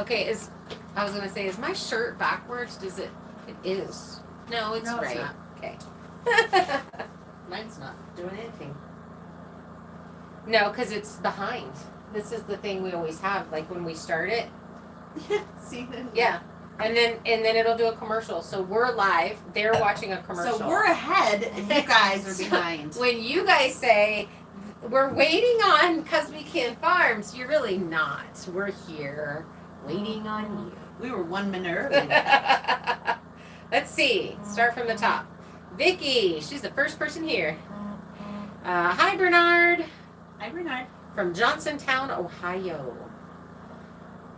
Okay, I was gonna say, is my shirt backwards? It is. No, it's No, it's right. not. Okay. Mine's not doing anything. No, because it's behind. This is the thing we always have, like when we start it. See? Yeah. And then it'll do a commercial. So we're live. They're watching a commercial. So we're ahead and you guys are behind. When you guys say we're waiting on Cause We Can Farms, you're really not. We're here waiting on We were 1 minute early. you. Let's see. Start from the top. Vicky, she's the first person here. Hi, Bernard. Hi, Bernard. From Johnsontown, Ohio.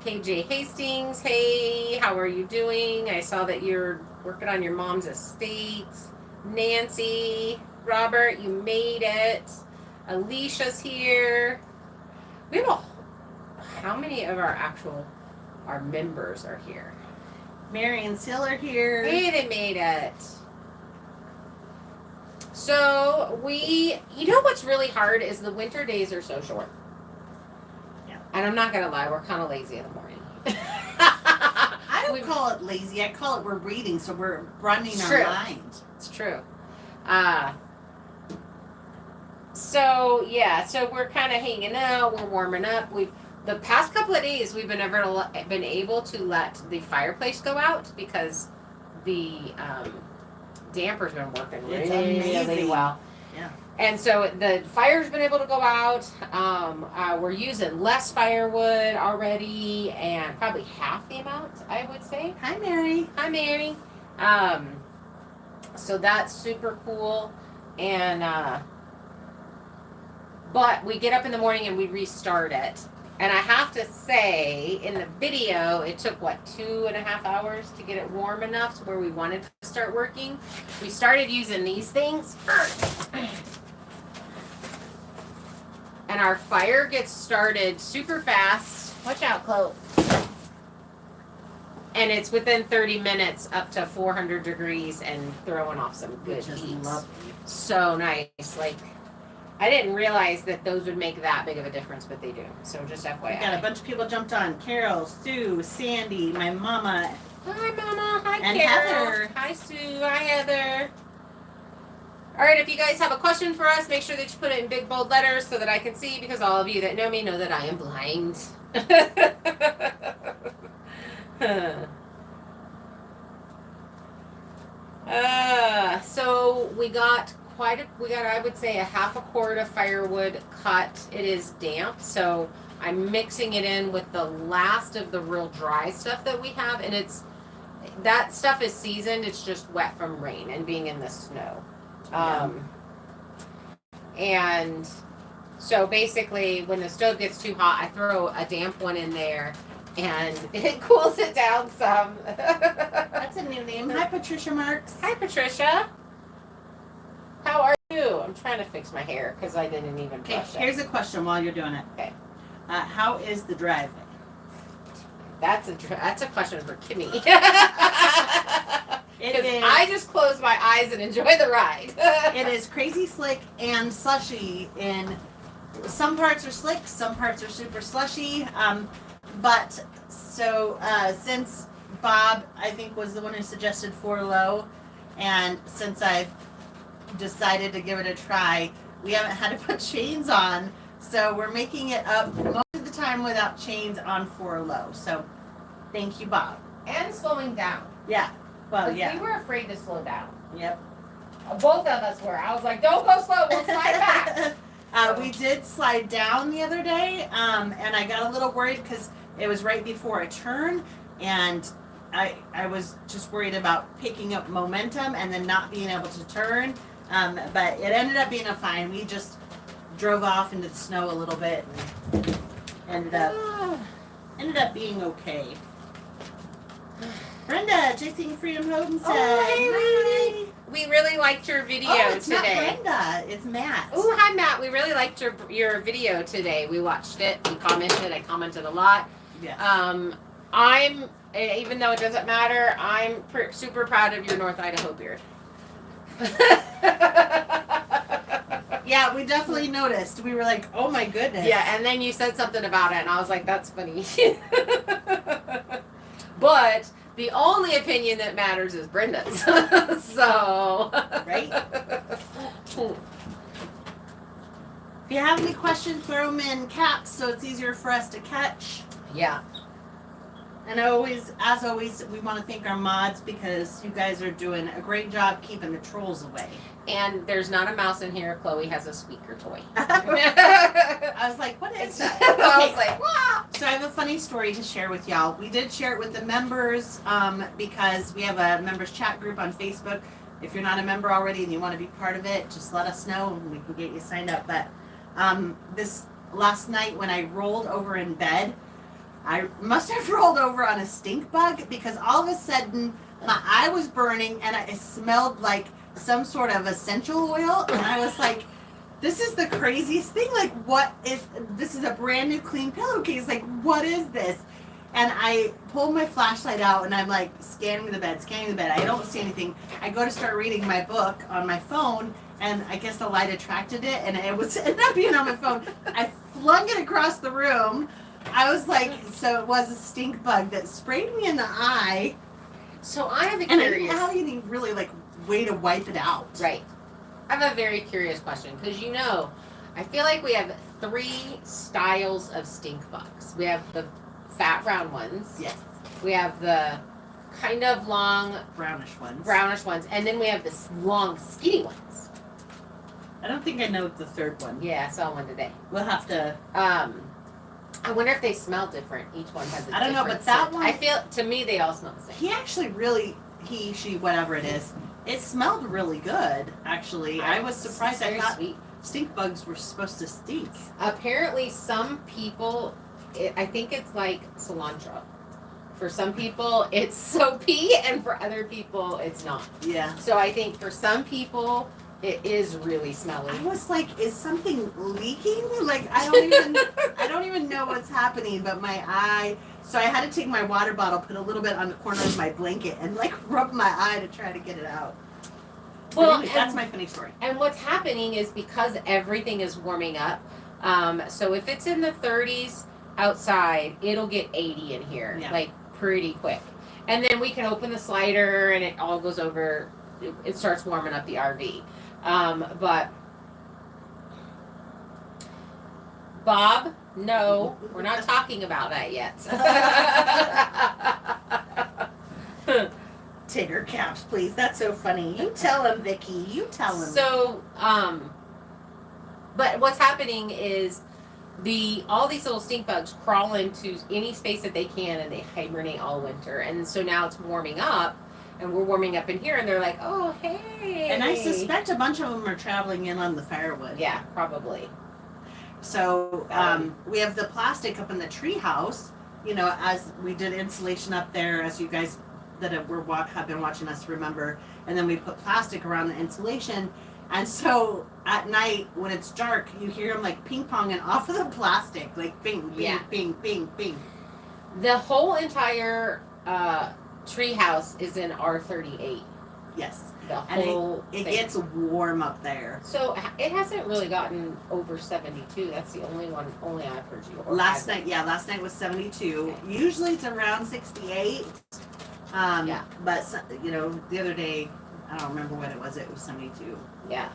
KJ Hastings, hey, how are you doing? I saw that you're working on your mom's estate. Nancy, Robert, you made it. Alicia's here. We have how many of our members are here? Mary and Sil are here. Hey, they made it. So you know what's really hard is the winter days are so short. Yeah. And I'm not gonna lie, we're kind of lazy in the morning. I don't call it lazy. I call it we're reading, so we're running our mind. It's true. So we're kind of hanging out. We're warming up. The past couple of days we've been able to let the fireplace go out because the damper's been working really well. Yeah. And so the fire's been able to go out. We're using less firewood already, and probably half the amount, I would say. Hi, Mary. Hi, Mary. So that's super cool. And but we get up in the morning and we restart it. And I have to say, in the video, it took, 2.5 hours to get it warm enough to where we wanted to start working. We started using these things first. And our fire gets started super fast. Watch out, Chloe. And it's within 30 minutes up to 400 degrees and throwing off some good heat. So nice. I didn't realize that those would make that big of a difference, but they do. So just FYI. We got a bunch of people jumped on. Carol, Sue, Sandy, my mama. Hi, Mama. Hi, and Carol. Heather. Hi, Sue. Hi, Heather. All right, if you guys have a question for us, make sure that you put it in big, bold letters so that I can see, because all of you that know me know that I am blind. So we got I would say a half a quart of firewood cut. It is damp, so I'm mixing it in with the last of the real dry stuff that we have, and that stuff is seasoned. It's just wet from rain and being in the snow. And so basically when the stove gets too hot, I throw a damp one in there and it cools it down some. That's a new name. Hi, Patricia Marks. Hi, Patricia. How are you? I'm trying to fix my hair because I didn't even Okay, brush it. here's a question while you're doing it. Okay. How is the driveway? That's a question for Kimmy. It is. I just close my eyes and enjoy the ride. It is crazy slick and slushy. In some parts are slick, some parts are super slushy. But so since Bob, I think, was the one who suggested 4 low, and since I've decided to give it a try, we haven't had to put chains on, so we're making it up most of the time without chains on 4 low. So thank you, Bob. And slowing down. Yeah. Well, 'Cause yeah. we were afraid to slow down. Yep. Both of us were. I was like, don't go slow, we'll slide back. We did slide down the other day, and I got a little worried because it was right before a turn, and I was just worried about picking up momentum and then not being able to turn. But it ended up being a fine. We just drove off into the snow a little bit and ended up being okay. Brenda, Chasing Freedom Homestead. Oh, hey, Hi. We really liked your video It's today. not Brenda. It's Matt. Oh, hi, Matt. We really liked your video today. We watched it. We commented. I commented a lot. Yes. I'm, even though it doesn't matter, I'm super proud of your North Idaho beard. Yeah, we definitely noticed. We were like, oh my goodness. Yeah, and then you said something about it, and I was like, that's funny. But the only opinion that matters is Brenda's. So. Right? If you have any questions, throw them in caps so it's easier for us to catch. Yeah. And as always, we want to thank our mods because you guys are doing a great job keeping the trolls away. And there's not a mouse in here. Chloe has a squeaker toy. I was like, what is that? I was like, wow. So I have a funny story to share with y'all. We did share it with the members because we have a members chat group on Facebook. If you're not a member already and you want to be part of it, just let us know and we can get you signed up. But this last night when I rolled over in bed, I must have rolled over on a stink bug because all of a sudden my eye was burning and it smelled like some sort of essential oil. And I was like, this is the craziest thing. Like, this is a brand new clean pillowcase. Like, what is this? And I pulled my flashlight out and I'm like scanning the bed. I don't see anything. I go to start reading my book on my phone and I guess the light attracted it and it ended up being on my phone. I flung it across the room. I was like, so it was a stink bug that sprayed me in the eye. So I have a And I curious. didn't have any really like way to wipe it out. Right. I have a very curious question because I feel like we have 3 styles of stink bugs. We have the fat round ones. Yes. We have the kind of long Brownish ones. and then we have the long skinny ones. I don't think I know the third one. Yeah, I saw one today. We'll have to. I wonder if they smell different. Each one has a I don't know, different but that scent. one- I feel, to me, they all smell the same. He actually really, she, whatever it is, it smelled really good. Actually, I was surprised. I Very thought sweet. stink bugs were supposed to stink. Apparently, some people, I think it's like cilantro. For some people, it's soapy, and for other people, it's not. Yeah. So I think for some people, it is really smelly. I was like, is something leaking? Like I don't even know what's happening, but my eye. So I had to take my water bottle, put a little bit on the corner of my blanket, and like rub my eye to try to get it out. Well, Anyways, that's my funny story. And what's happening is because everything is warming up. So if it's in the 30s outside, it'll get 80 in here, Yeah. like pretty quick. And then we can open the slider, and it all goes over. It starts warming up the RV. But Bob, no, we're not talking about that yet. Tigger caps, please. That's so funny. You tell him, Vicky. You tell him. So, but what's happening is all these little stink bugs crawl into any space that they can, and they hibernate all winter. And so now it's warming up, and we're warming up in here, and they're like, oh, hey. And I suspect a bunch of them are traveling in on the firewood. Yeah, probably. So we have the plastic up in the tree house. You know, as we did insulation up there, as you guys that have been watching us remember, and then we put plastic around the insulation. And so at night when it's dark, you hear them like ping ponging off of the plastic, like bing, bing, Yeah. bing, bing, bing. The whole entire tree house is in R38. Yes, The and whole it thing. gets warm up there. So it hasn't really gotten over 72. That's the only I've heard you. Or Last I've- night was 72. Usually it's around 68. Yeah. But the other day, I don't remember what it was. It was 72. Yeah.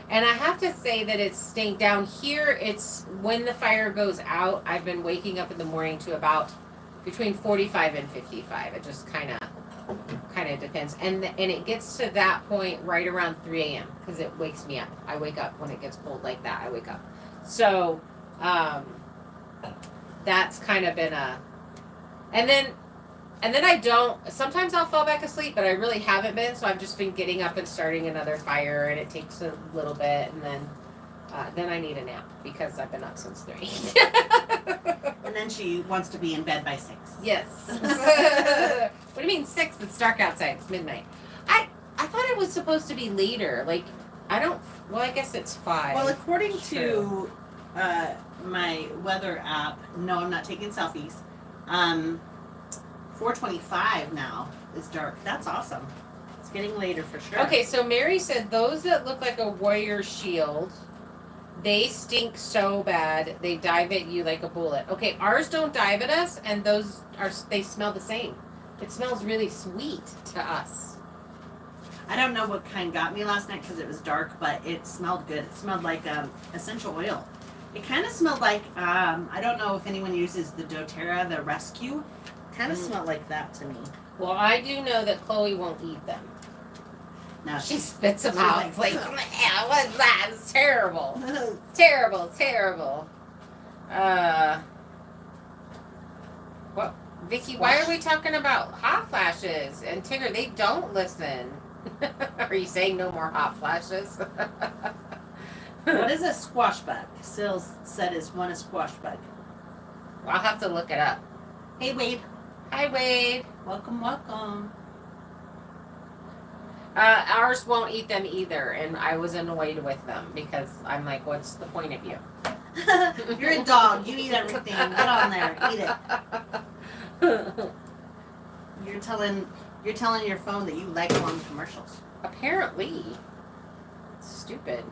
And I have to say that it's stink down here. It's when the fire goes out. I've been waking up in the morning to about between 45 and 55. It just kind of depends. And it gets to that point right around 3 a.m. because it wakes me up. I wake up when it gets cold like that. I wake up. So that's kind of been and then I don't. Sometimes I'll fall back asleep, but I really haven't been. So I've just been getting up and starting another fire, and it takes a little bit, and then I need a nap because I've been up since 3. And then she wants to be in bed by 6. Yes. What do you mean 6? It's dark outside. It's midnight. I thought it was supposed to be later. Like I don't. Well, I guess it's 5. Well, according True. to my weather app, no, I'm not taking selfies. 4:25 now is dark. That's awesome. It's getting later for sure. Okay, so Mary said those that look like a warrior shield They stink so bad. They dive at you like a bullet. Okay, ours don't dive at us, and they smell the same. It smells really sweet to us. I don't know what kind got me last night because it was dark, but it smelled good. It smelled like essential oil. It kind of smelled like I don't know if anyone uses the DoTerra, the Rescue. Kind of smelled like that to me. Well, I do know that Chloe won't eat them. No, She spits them she's out. like, It's like, yeah, what's that? It's terrible. Terrible, terrible. What, Vicky? Why are we talking about hot flashes? And Tigger, they don't listen. Are you saying no more hot flashes? What is a squash bug? Sil said is one a squash bug. I'll have to look it up. Hey Wade. Hi, Wade. Welcome, welcome. Ours won't eat them either, and I was annoyed with them because I'm like, what's the point of you? You're a dog. You eat everything. Get on there. Eat it. You're telling your phone that you like long commercials. Apparently. Stupid.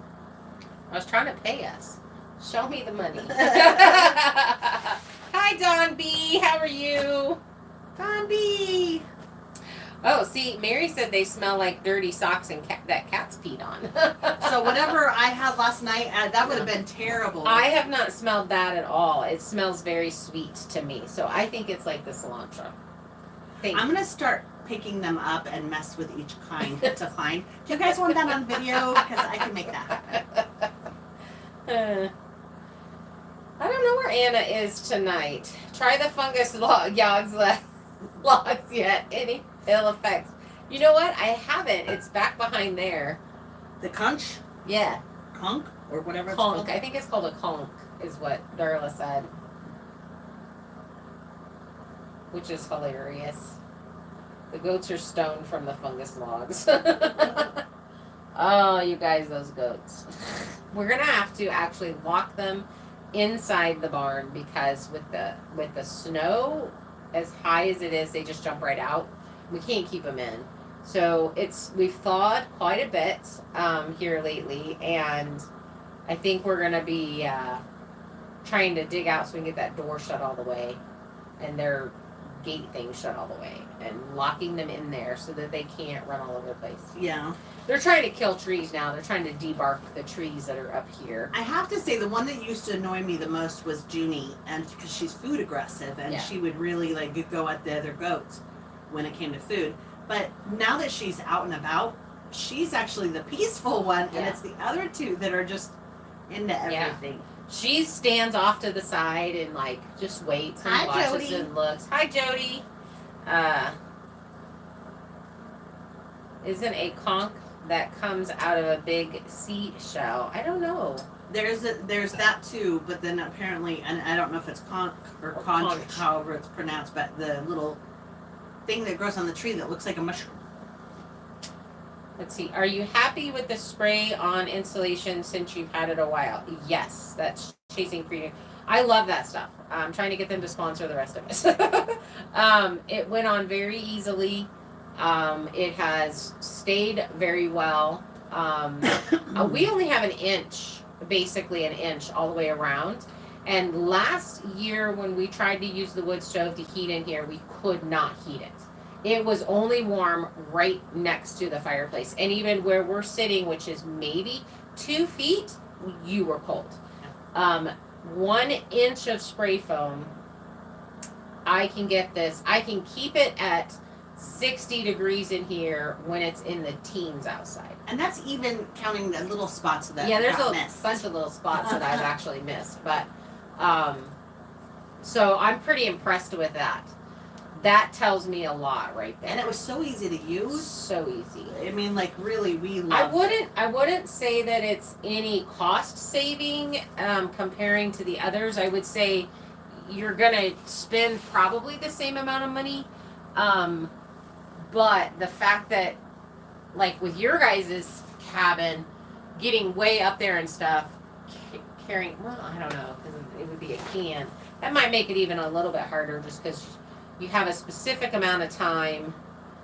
I was trying to pay us. Show me the money. Hi, Don B. How are you? Don B. Oh, see, Mary said they smell like dirty socks and that cats peed on. So whatever I had last night, that would have been terrible. I have not smelled that at all. It smells very sweet to me. So I think it's like the cilantro. I'm going to start picking them up and mess with each kind to find. Do you guys want that on video? Because I can make that happen. I don't know where Anna is tonight. Try the fungus logs yet. Any ill effects? You know what? I haven't. It's back behind there. The conch? Yeah. Conch? Or whatever it's Conch. called? I think it's called a conch, is what Darla said. Which is hilarious. The goats are stoned from the fungus logs. Oh, you guys, those goats. We're gonna have to actually lock them inside the barn because with the snow as high as it is, they just jump right out. We can't keep them in. So we've thawed quite a bit here lately, and I think we're gonna be trying to dig out so we can get that door shut all the way, and their gate thing shut all the way, and locking them in there so that they can't run all over the place. Yeah. They're trying to kill trees now. They're trying to debark the trees that are up here. I have to say, the one that used to annoy me the most was Junie, and because she's food aggressive, and she would really go at the other goats when it came to food. But now that she's out and about, she's actually the peaceful one, and it's the other two that are just into everything. Yeah. She stands off to the side and just waits and watches Jody. And looks. Hi, Jody. Isn't a conch that comes out of a big seashell? I don't know. There's that too, but then apparently, and I don't know if it's conch or conch, however it's pronounced, but the little thing that grows on the tree that looks like a mushroom. Let's see. Are you happy with the spray on insulation since you've had it a while? Yes, that's Chasing Freedom. I love that stuff. I'm trying to get them to sponsor the rest of it. It went on very easily. It has stayed very well. We only have basically an inch all the way around. And last year when we tried to use the wood stove to heat in here, we could not heat it. It was only warm right next to the fireplace. And even where we're sitting, which is maybe 2 feet, you were cold. 1 inch of spray foam, I can keep it at 60 degrees in here when it's in the teens outside. And that's even counting the little spots that there's a missed. Bunch of little spots that I've actually missed. But, so I'm pretty impressed with that. That tells me a lot right there. And it was so easy to use. So easy. I mean, really, we love I wouldn't say that it's any cost saving comparing to the others. I would say you're gonna spend probably the same amount of money. But the fact that, with your guys' cabin, getting way up there and stuff, carrying, I don't know, because it would be a can. That might make it even a little bit harder just because you have a specific amount of time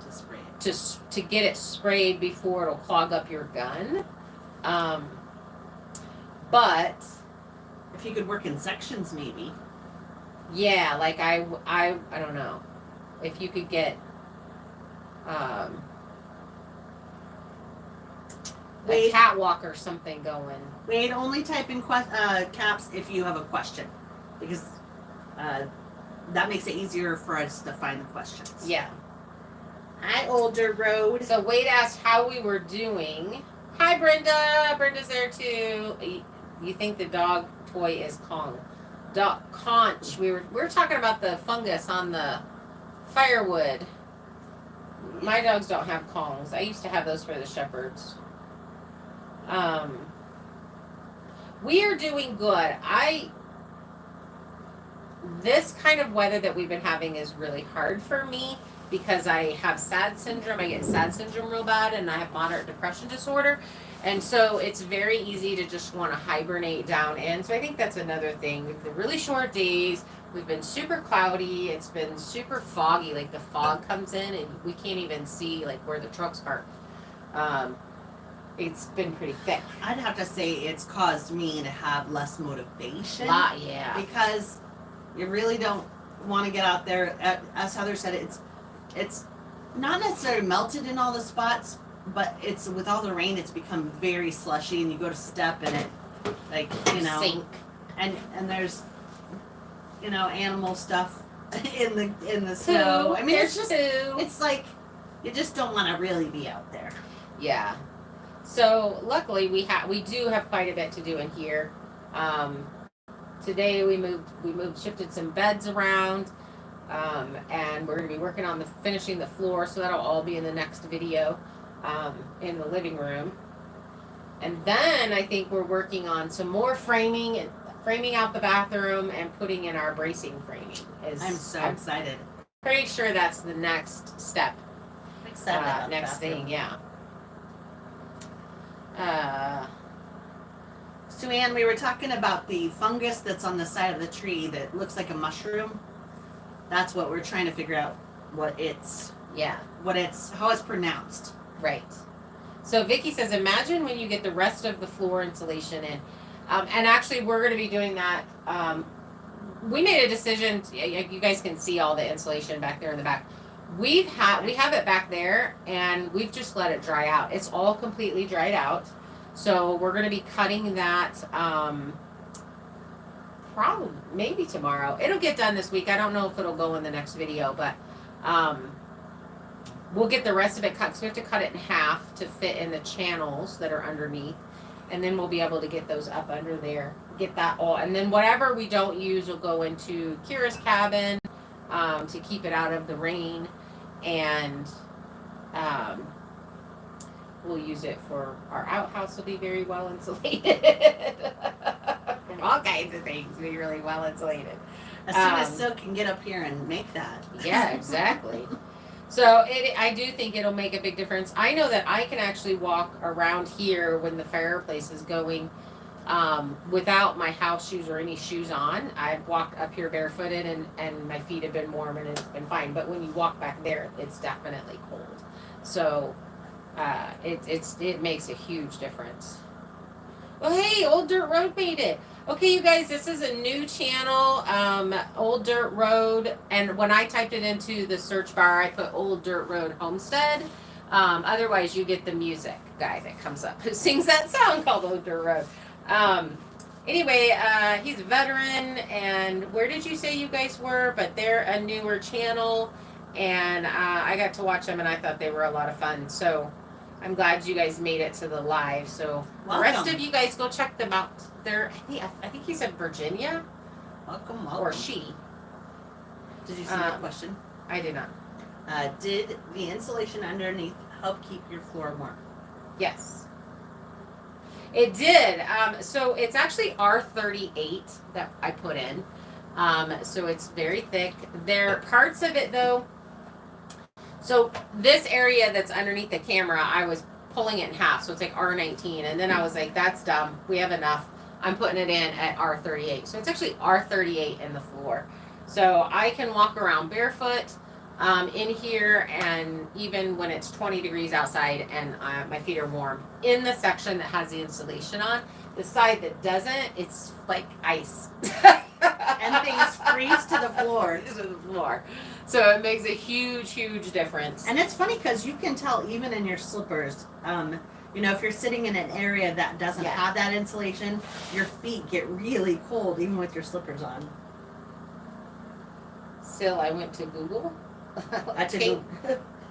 to spray it. to get it sprayed before it'll clog up your gun. But If you could work in sections, maybe. yeah, like I don't know if you could get a Wait. catwalk or something going. Wait, only type in caps if you have a question, because that makes it easier for us to find the questions. Yeah. Hi, Older Road. So Wade asked how we were doing. Hi, Brenda. Brenda's there too. You think the dog toy is Kong? Conch. We were talking about the fungus on the firewood. My dogs don't have Kongs. I used to have those for the shepherds. We are doing good. This kind of weather that we've been having is really hard for me because I have SAD syndrome. I get SAD syndrome real bad, and I have moderate depression disorder. And so it's very easy to just want to hibernate down in. So I think that's another thing. We've been really short days. We've been super cloudy. It's been super foggy. Like the fog comes in and we can't even see like where the truck's parked. It's been pretty thick. I'd have to say it's caused me to have less motivation. Yeah. Because you really don't want to get out there. As Heather said, it's not necessarily melted in all the spots, but it's with all the rain, it's become very slushy, and you go to step in it, like Sink. and there's animal stuff in the snow. I mean, it's like you just don't want to really be out there. Yeah. So luckily we do have quite a bit to do in here. Today we shifted some beds around, and we're gonna be working on finishing the floor, so that'll all be in the next video, in the living room. And then I think we're working on some more framing out the bathroom and putting in our bracing framing. I'm so excited. Pretty sure that's the next step. I'm excited about next the bathroom. thing, yeah. Sue Ann, we were talking about the fungus that's on the side of the tree that looks like a mushroom. That's what we're trying to figure out how it's pronounced. Right. So Vicky says, imagine when you get the rest of the floor insulation in. And actually, we're going to be doing that. We made a decision. You guys can see all the insulation back there in the back. We have it back there, and we've just let it dry out. It's all completely dried out. So we're going to be cutting that probably maybe tomorrow. It'll get done this week. I don't know if it'll go in the next video, but we'll get the rest of it cut. So we have to cut it in half to fit in the channels that are underneath. And then we'll be able to get those up under there. Get that all. And then whatever we don't use will go into Kira's cabin to keep it out of the rain. And we'll use it for our outhouse. Will be very well insulated. From all kinds of things. Be really well insulated. As soon as Sil can get up here and make that. Yeah, exactly. So I do think it'll make a big difference. I know that I can actually walk around here when the fireplace is going without my house shoes or any shoes on. I've walked up here barefooted and my feet have been warm and it's been fine. But when you walk back there, it's definitely cold. So it makes a huge difference. Oh, hey, Old Dirt Road made it. Okay, you guys, this is a new channel, Old Dirt Road, and when I typed it into the search bar, I put Old Dirt Road Homestead. Otherwise, you get the music guy that comes up who sings that song called Old Dirt Road. Anyway, he's a veteran, and where did you say you guys were? But they're a newer channel, and I got to watch them, and I thought they were a lot of fun. So I'm glad you guys made it to the live. So the rest of you guys go check them out. They're, I think he said Virginia. Welcome. Or she. Did you see that question? I did not. Did the insulation underneath help keep your floor warm? Yes. It did. So it's actually R38 that I put in. So it's very thick. There are parts of it though. So this area that's underneath the camera, I was pulling it in half. So it's like R19. And then I was like, that's dumb. We have enough. I'm putting it in at R38. So it's actually R38 in the floor. So I can walk around barefoot in here, and even when it's 20 degrees outside and my feet are warm in the section that has the insulation on, The side that doesn't, it's like ice. And things freeze to the floor. To the floor. So it makes a huge, huge difference. And it's funny because you can tell even in your slippers, if you're sitting in an area that doesn't have that insulation, your feet get really cold even with your slippers on. Still, I went to Google.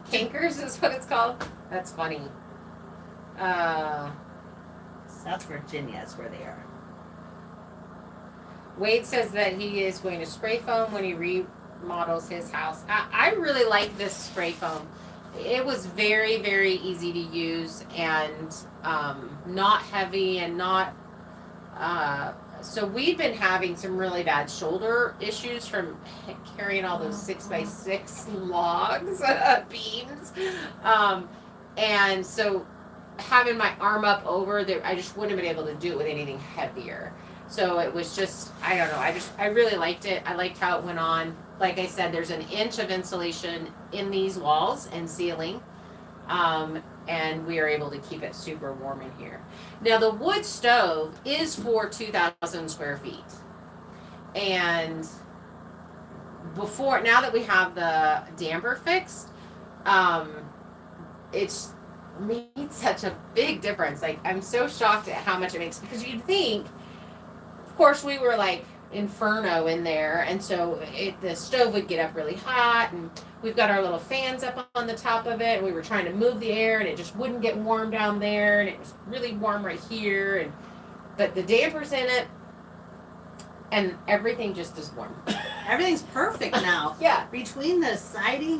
Cankers is what it's called. That's funny. South Virginia is where they are. Wade says that he is going to spray foam when he remodels his house. I really like this spray foam. It was very, very easy to use and not heavy and not. So we've been having some really bad shoulder issues from carrying all those 6x6 logs, beams, and so having my arm up over there, I just wouldn't have been able to do it with anything heavier. So it was just, I don't know, I really liked it. I liked how it went on. Like I said, there's an inch of insulation in these walls and ceiling. And we are able to keep it super warm in here. Now the wood stove is for 2,000 square feet. And now that we have the damper fixed, it's made such a big difference. Like, I'm so shocked at how much it makes, because you'd think, of course, we were like inferno in there, and so the stove would get up really hot, and we've got our little fans up on the top of it, and we were trying to move the air, and it just wouldn't get warm down there, and it was really warm right here, but the damper's in it, and everything just is warm. Everything's perfect now. Yeah. Between the siding,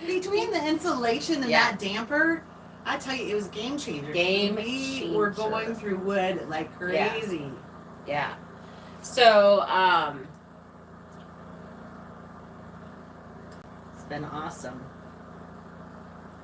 between the insulation and that damper, I tell you, it was game changer. We were going through wood like crazy. Yeah. So, it's been awesome.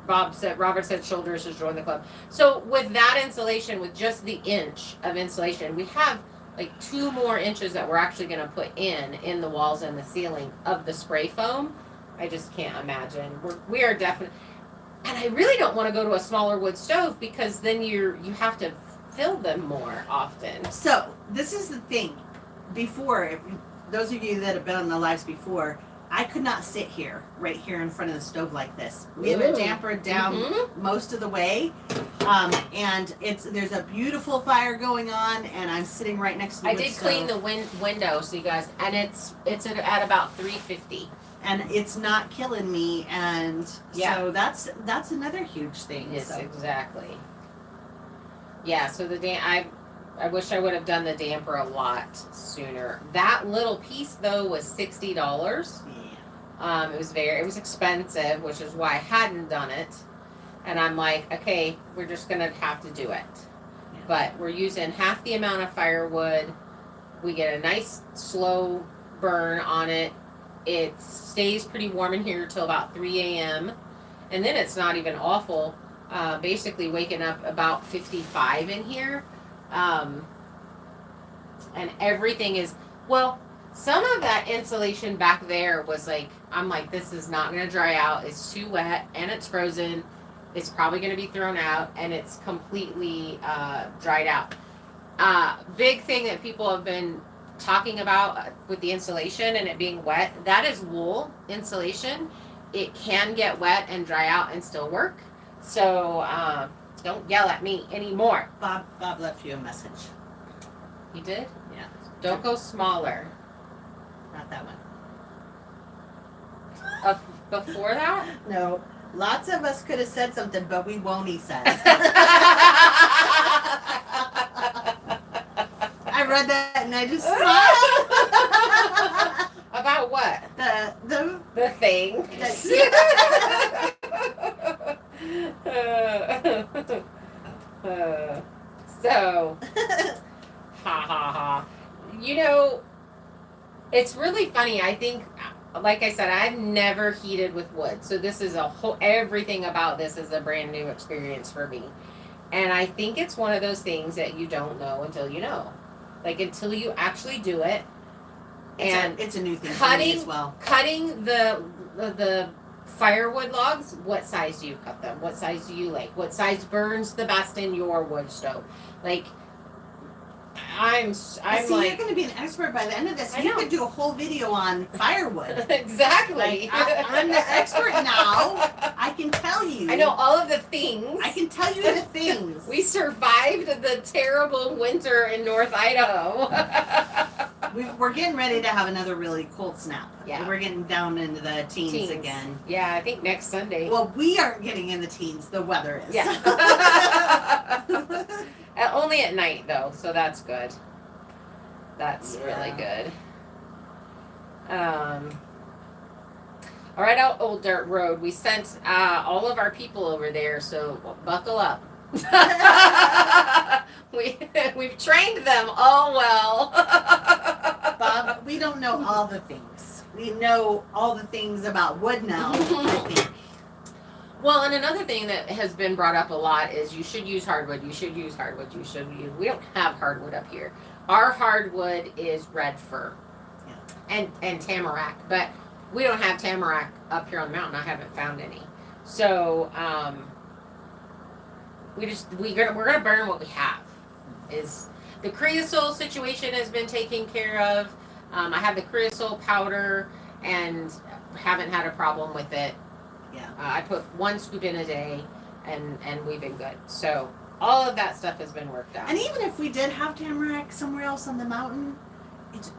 Robert said shoulders has joined the club. So with that insulation, with just the inch of insulation, we have like 2 more inches that we're actually going to put in the walls and the ceiling of the spray foam. I just can't imagine. We are definitely, and I really don't want to go to a smaller wood stove, because then you have to fill them more often. So this is the thing. Before, those of you that have been on the lives before, I could not sit right here in front of the stove like this. We have it dampered down most of the way, and there's a beautiful fire going on, and I'm sitting right next to the wood stove. I did clean the window, so you guys, and it's at about 350. And it's not killing me, and so that's another huge thing. Yes, exactly. Yeah, so I wish I would have done the damper a lot sooner. That little piece though was $60. Yeah. It was expensive, which is why I hadn't done it. And I'm like, okay, we're just gonna have to do it. Yeah. But we're using half the amount of firewood. We get a nice slow burn on it. It stays pretty warm in here till about 3 a.m. And then it's not even awful. Basically waking up about 55 in here. And everything is, some of that insulation back there was like, I'm like, this is not going to dry out. It's too wet and it's frozen. It's probably going to be thrown out, and it's completely dried out. Big thing that people have been talking about with the insulation and it being wet, that is wool insulation. It can get wet and dry out and still work. So don't yell at me anymore. Bob left you a message. He did? Yeah. Don't go smaller. Not that one. Before that? No. Lots of us could have said something, but we won't, he says. I read that and I just smiled. About what? The thing. So, ha ha ha. It's really funny. I think, like I said, I've never heated with wood. So this is everything about this is a brand new experience for me. And I think it's one of those things that you don't know until you know. Like, until you actually do it. And it's a new thing for me as well. Cutting the Firewood logs, what size do you cut them? What size do you like? What size burns the best in your wood stove? Like, I'm See, like, you're going to be an expert by the end of this. I You know. could do a whole video on firewood. exactly. Like, I'm the expert now. I can tell you. I know all of the things. I can tell you the things. We survived the terrible winter in North Idaho. We're getting ready to have another really cold snap. Yeah. We're getting down into the teens again. Yeah, I think next Sunday. Well, we aren't getting in the teens. The weather is. Yeah. Only at night though, so that's good. That's really good. All right, out Old Dirt Road. We sent all of our people over there, so buckle up. We've trained them all well. Bob, we don't know all the things. We know all the things about wood now, I think. Well, and another thing that has been brought up a lot is you should use hardwood. You should use hardwood. You should use. We don't have hardwood up here. Our hardwood is red fir, and tamarack, but we don't have tamarack up here on the mountain. I haven't found any. So we're gonna burn what we have. Is the creosote situation has been taken care of. I have the creosote powder and haven't had a problem with it. Yeah. I put 1 scoop in a day, and we've been good. So all of that stuff has been worked out. And even if we did have tamarack somewhere else on the mountain,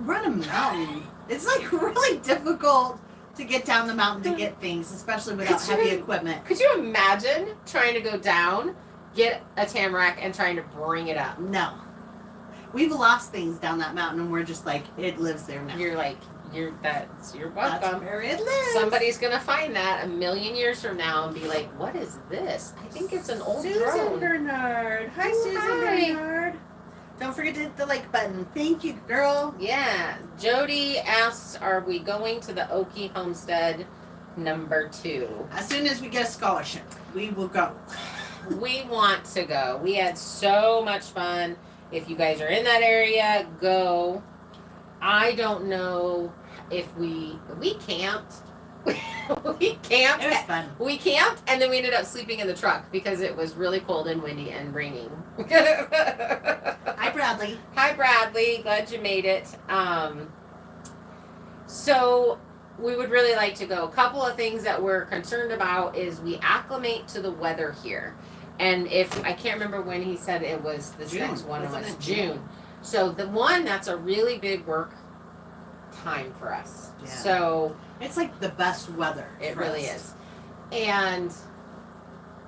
we're on a mountain. It's like really difficult to get down the mountain to get things, especially without heavy equipment. Could you imagine trying to go down, get a tamarack, and trying to bring it up? No. We've lost things down that mountain, and we're just like, it lives there now. You're like, you're That's welcome. where it lives. Somebody's gonna find that 1,000,000 years from now and be like, "What is this? I think it's an old Susan drone." Bernard. Hi, Oh, Susan hi. Bernard. Don't forget to hit the like button. Thank you, girl. Yeah. Jody asks, "Are we going to the Okie Homestead #2?" As soon as we get a scholarship, we will go. We want to go. We had so much fun. If you guys are in that area, go. I don't know if we camped. we camped. It was fun. We camped and then we ended up sleeping in the truck because it was really cold and windy and raining. Hi, Bradley. Hi, Bradley. Glad you made it. So we would really like to go. A couple of things that we're concerned about is we acclimate to the weather here. And if I can't remember when he said it was this June. next one Wasn't was it June. So the one that's a really big work time for us. Yeah. So It's like the best weather. it for really us. is. And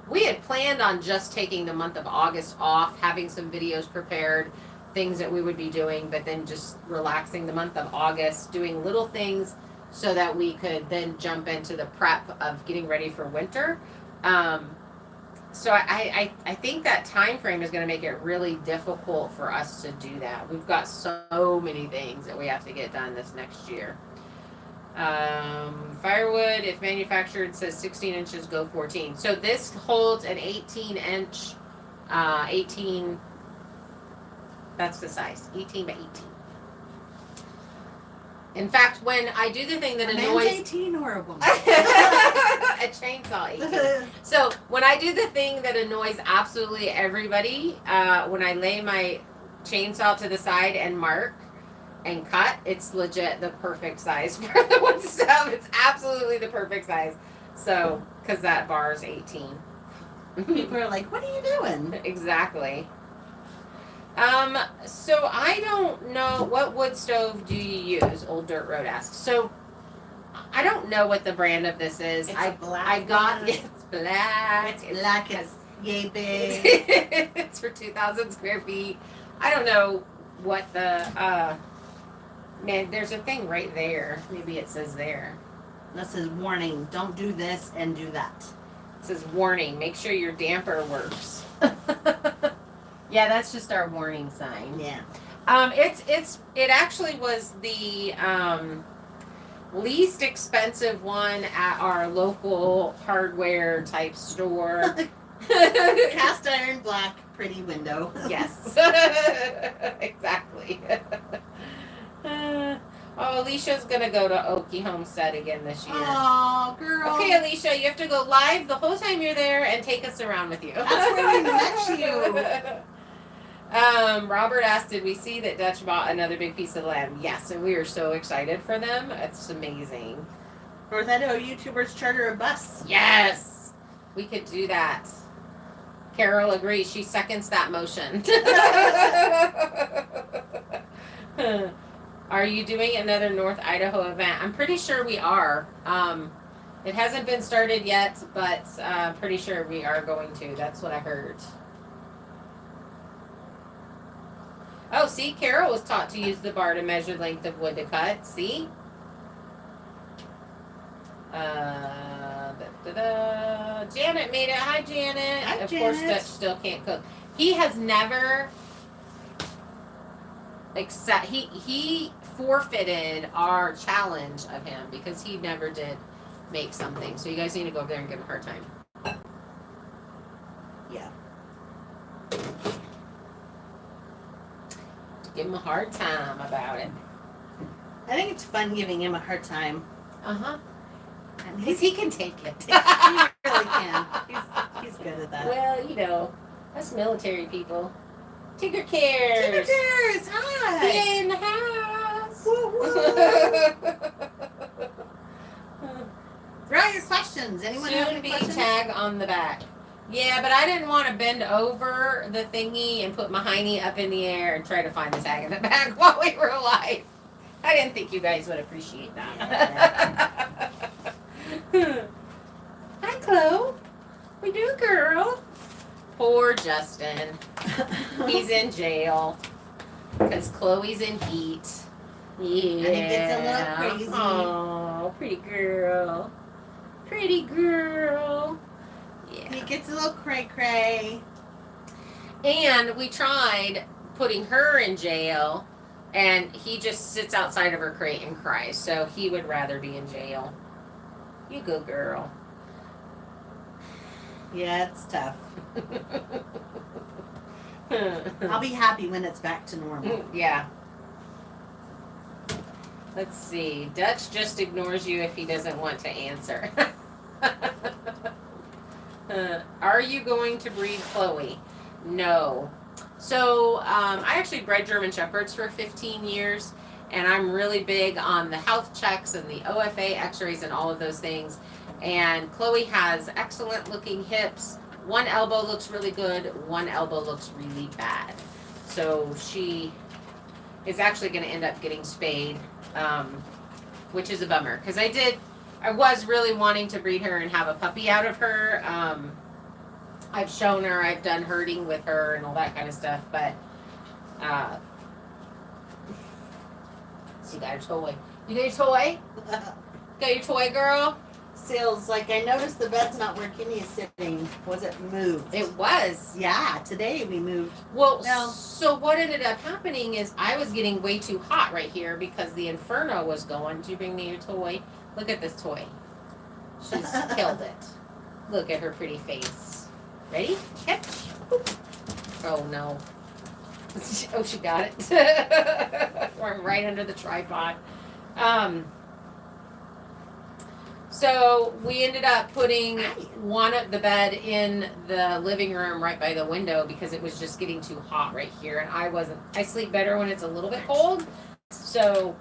we had planned on just taking the month of August off, having some videos prepared, things that we would be doing, but then just relaxing the month of August, doing little things so that we could then jump into the prep of getting ready for winter. So I think that time frame is going to make it really difficult for us to do that. We've got so many things that we have to get done this next year. Firewood, if manufactured, says 16 inches, go 14. So this holds an 18-inch, 18, that's the size, 18 by 18. In fact, when I do the thing that A man's annoys... 18 or a woman? a chainsaw 18. So when I do the thing that annoys absolutely everybody, when I lay my chainsaw to the side and mark and cut, it's legit the perfect size for the wood stove. It's absolutely the perfect size. So, because that bar is 18. People are like, what are you doing? Exactly. So I don't know, what wood stove do you use? Old Dirt Road asks. So I don't know what the brand of this is. It's I a black I got one. it's black. It's black. It's yay big. It's for 2,000 square feet. I don't know what the man. There's a thing right there. Maybe it says there. That says warning. Don't do this and do that. It says warning. Make sure your damper works. Yeah, that's just our warning sign. Yeah. It actually was the least expensive one at our local hardware type store. Cast iron black, pretty window. Yes. Exactly. Oh, Alicia's gonna go to Okie Homestead again this year. Oh, girl. Okay, Alicia, you have to go live the whole time you're there and take us around with you. That's where we met you. Robert asked, did we see that Dutch bought another big piece of land? Yes, and we are so excited for them. It's amazing. North Idaho YouTubers charter a bus. Yes, we could do that. Carol agrees. She seconds that motion. Are you doing another North Idaho event? I'm pretty sure we are. It hasn't been started yet, but pretty sure we are going to. That's what I heard. Oh, see, Carol was taught to use the bar to measure length of wood to cut. See? Janet made it. Hi, Janet. Hi, of Janet. course, Dutch still can't cook. He has never he forfeited our challenge of him because he never did make something. So you guys need to go over there and give him a hard time. Yeah. Give him a hard time about it. I think it's fun giving him a hard time. Uh-huh. And Because he can take it. he really can. He's good at that. Well, you know, us military people. Tigger cares. Tigers, hi. In the house. Woo, woo. Throw out your questions. Anyone have Soon any be questions? tag on the back. Yeah, but I didn't want to bend over the thingy and put my hiney up in the air and try to find the tag in the back while we were live. I didn't think you guys would appreciate that. Hi, Chloe. We do, girl. Poor Justin. He's in jail because Chloe's in heat. Yeah. And it gets a little crazy. Oh, pretty girl. Pretty girl. Yeah. He gets a little cray-cray. And we tried putting her in jail, and he just sits outside of her crate and cries. So he would rather be in jail. You good girl. Yeah, it's tough. I'll be happy when it's back to normal. Yeah. Let's see. Dutch just ignores you if he doesn't want to answer. Are you going to breed Chloe? No. So I actually bred German Shepherds for 15 years, and I'm really big on the health checks and the OFA x-rays and all of those things. And Chloe has excellent looking hips. One elbow looks really good. One elbow looks really bad. So she is actually going to end up getting spayed, which is a bummer. Because I was really wanting to breed her and have a puppy out of her. I've shown her, I've done herding with her and all that kind of stuff. But, so you got your toy. You got your toy? Got your toy, girl? Sales, like I noticed the bed's not where Kimmy is sitting. Was it moved? It was. Yeah, today we moved. Well, No. so what ended up happening is I was getting way too hot right here because the Inferno was going. Did you bring me your toy? Look at this toy. She's killed it. Look at her pretty face. Ready? Catch. Oh, no. Oh, she got it. Right under the tripod. So we ended up putting one of the bed in the living room right by the window because it was just getting too hot right here, and I sleep better when it's a little bit cold. So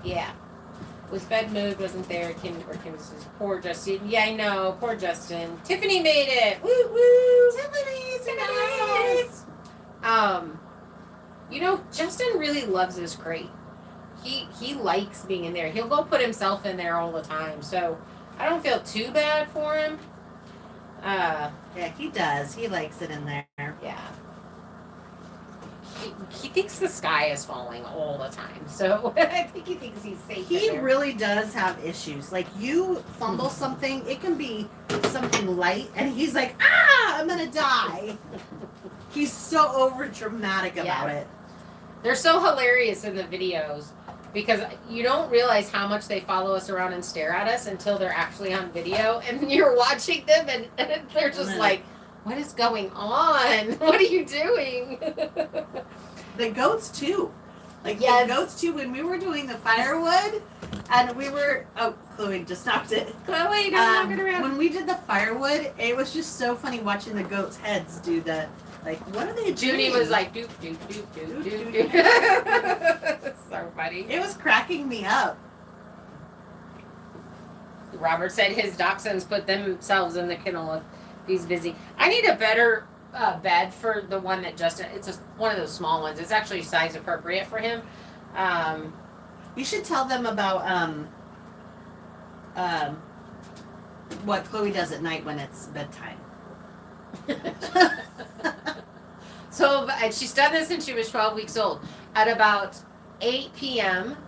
yeah. Was bed moved, wasn't there. Kim says, poor Justin. Yeah, I know, poor Justin. Tiffany made it. Woo woo. Tiffany's in the house. You know, Justin really loves his crate. He likes being in there. He'll go put himself in there all the time. So I don't feel too bad for him. Yeah, he does. He likes it in there. Yeah. He thinks the sky is falling all the time. So I think he thinks he's safe. He in there. really does have issues. Like you fumble something, it can be something light, and he's like, "Ah, I'm gonna die." He's so over dramatic about it. They're so hilarious in the videos because you don't realize how much they follow us around and stare at us until they're actually on video, and you're watching them and they're just like, what is going on? What are you doing? The goats too. Like Yes. the goats too. When we were doing the firewood, and we were Chloe just knocked it. Chloe, don't walk it around. When we did the firewood, it was just so funny watching the goats' heads do the like. What are they doing? Junie was like, doop, doop, doop, doop, doop, doop. So funny. It was cracking me up. Robert said his dachshunds put themselves in the kennel if he's busy. I need a better bed for the one that Justin. It's one of those small ones. It's actually size appropriate for him. You should tell them about what Chloe does at night when it's bedtime. So, and she's done this since she was 12 weeks old. At about 8 p.m.,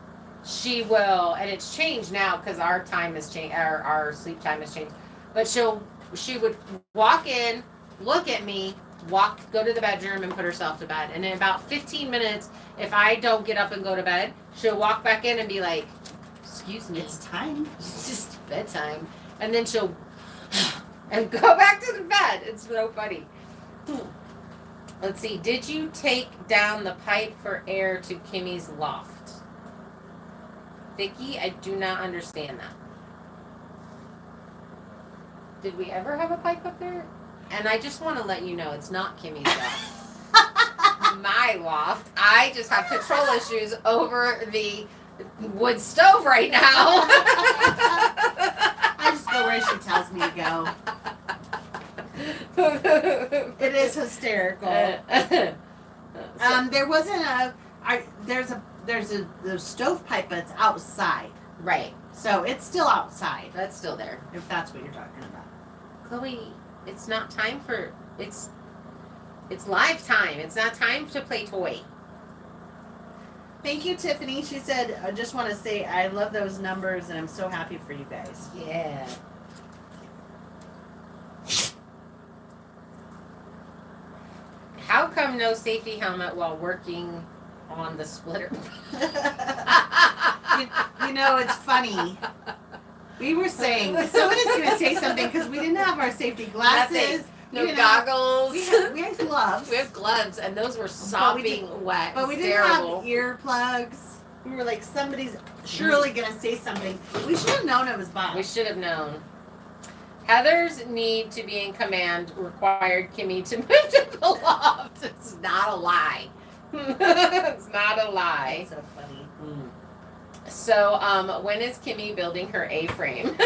she will, and it's changed now because our time has changed, our sleep time has changed. But she would walk in, look at me, go to the bedroom and put herself to bed. And in about 15 minutes, if I don't get up and go to bed, she'll walk back in and be like, "Excuse me, It's time. it's just bedtime." And then she'll and go back to the bed. It's so funny. Let's see. Did you take down the pipe for air to Kimmy's loft? Vicky, I do not understand that. Did we ever have a pipe up there? And I just want to let you know, it's not Kimmy's loft. My loft. I just have control issues over the wood stove right now. I just go where she tells me to go. It is hysterical. There wasn't there's the stovepipe, but it's outside. Right. So it's still outside, That's still there. if that's what you're talking about. Chloe, it's not time for it's live time. It's not time to play toy. Thank you, Tiffany. She said, I just want to say I love those numbers and I'm so happy for you guys. Yeah. How come no safety helmet while working on the splitter? you know, it's funny. We were saying, somebody's going to say something because we didn't have our safety glasses. No We didn't goggles. we had gloves. We have gloves, and those were sopping wet. But we It's didn't terrible. have earplugs. We were like, somebody's surely going to say something. We should have known it was Bob. We should have known. Heather's need to be in command required Kimmy to move to the loft. It's not a lie. It's not a lie. So funny. So, when is Kimmy building her A-frame?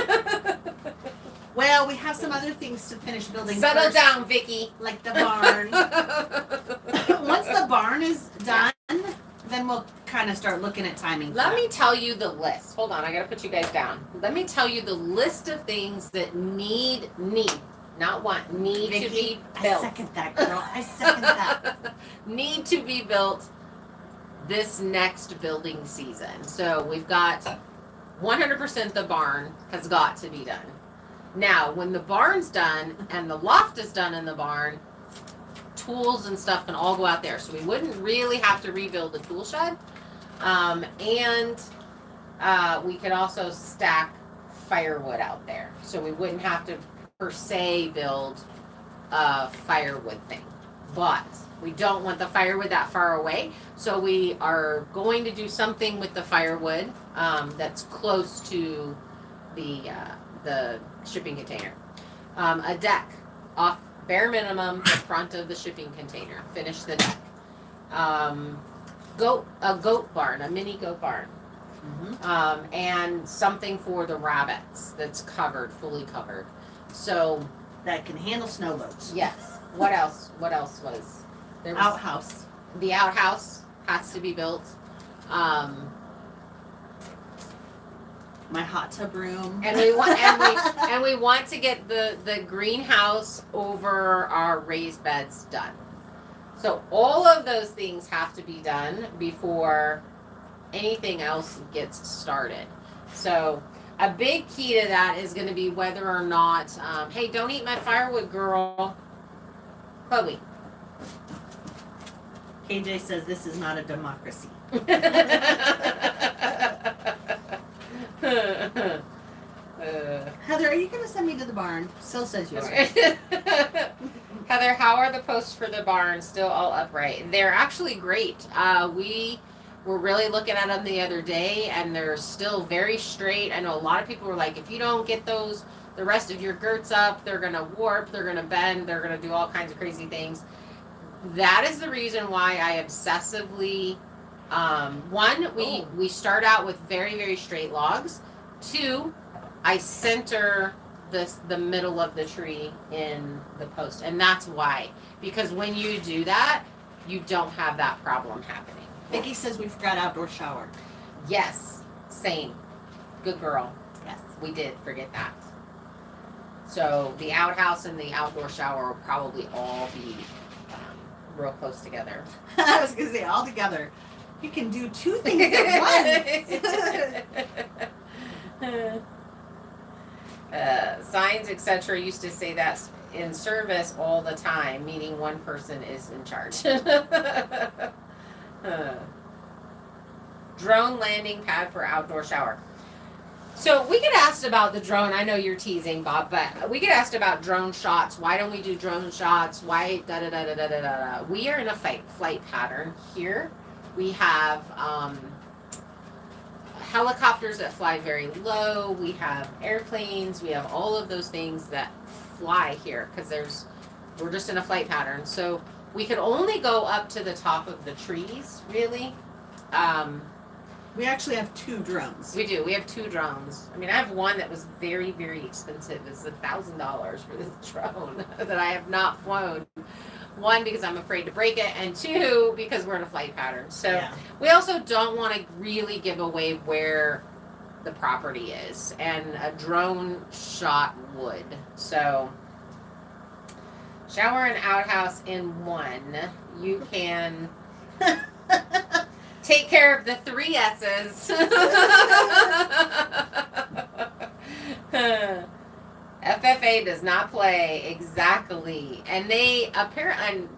Well, we have some other things to finish building. Settle first, down, Vicky. like the barn. Once the barn is done, then we'll kind of start looking at timing. Let me tell you the list. Hold on, I gotta put you guys down. Let me tell you the list of things that need, not want, need Vicky, to be I built. second that, girl. I second that. Need to be built this next building season. So we've got 100% the barn has got to be done. Now, when the barn's done and the loft is done in the barn, tools and stuff can all go out there. So we wouldn't really have to rebuild the tool shed. We could also stack firewood out there. So we wouldn't have to per se build a firewood thing. But we don't want the firewood that far away. So we are going to do something with the firewood that's close to the shipping container. A deck off bare minimum the front of the shipping container. Finish the deck. A goat barn, a mini goat barn. Mm-hmm. And something for the rabbits that's covered, fully covered. So That can handle snowboats. yes. What else? What else was there? Was Outhouse. the outhouse has to be built. My hot tub room. And we want to get the greenhouse over our raised beds done. So all of those things have to be done before anything else gets started. So a big key to that is going to be whether or not, hey, don't eat my firewood, girl. Chloe. KJ says this is not a democracy. Heather, are you going to send me to the barn? Still says you are. Heather, how are the posts for the barn still all upright? They're actually great. We we're really looking at them the other day, and they're still very straight. I know a lot of people were like, if you don't get those, the rest of your girts up, they're gonna warp, they're gonna bend, they're gonna do all kinds of crazy things. That is the reason why I obsessively, one, we start out with very, very straight logs. Two, I center the middle of the tree in the post, and that's why. Because when you do that, you don't have that problem happening. Vicky says we forgot outdoor shower. Yes, same. Good girl. Yes. We did forget that. So the outhouse and the outdoor shower will probably all be real close together. I was going to say all together. You can do two things at once. Signs, etc. used to say that in service all the time, meaning one person is in charge. Drone landing pad for outdoor shower. So we get asked about the drone. I know you're teasing, Bob, but we get asked about drone shots. Why don't we do drone shots? Why da da da da da da da? We are in a flight pattern here. We have helicopters that fly very low. We have airplanes. We have all of those things that fly here because we're just in a flight pattern. So we could only go up to the top of the trees, really. We actually have two drones. We do. We have two drones. I mean, I have one that was very, very expensive. It's $1,000 for this drone that I have not flown. One, because I'm afraid to break it, and two, because we're in a flight pattern. So Yeah. we also don't want to really give away where the property is, and a drone shot would. So shower and outhouse in one. You can take care of the 3 S's. FFA does not play exactly, and they apparently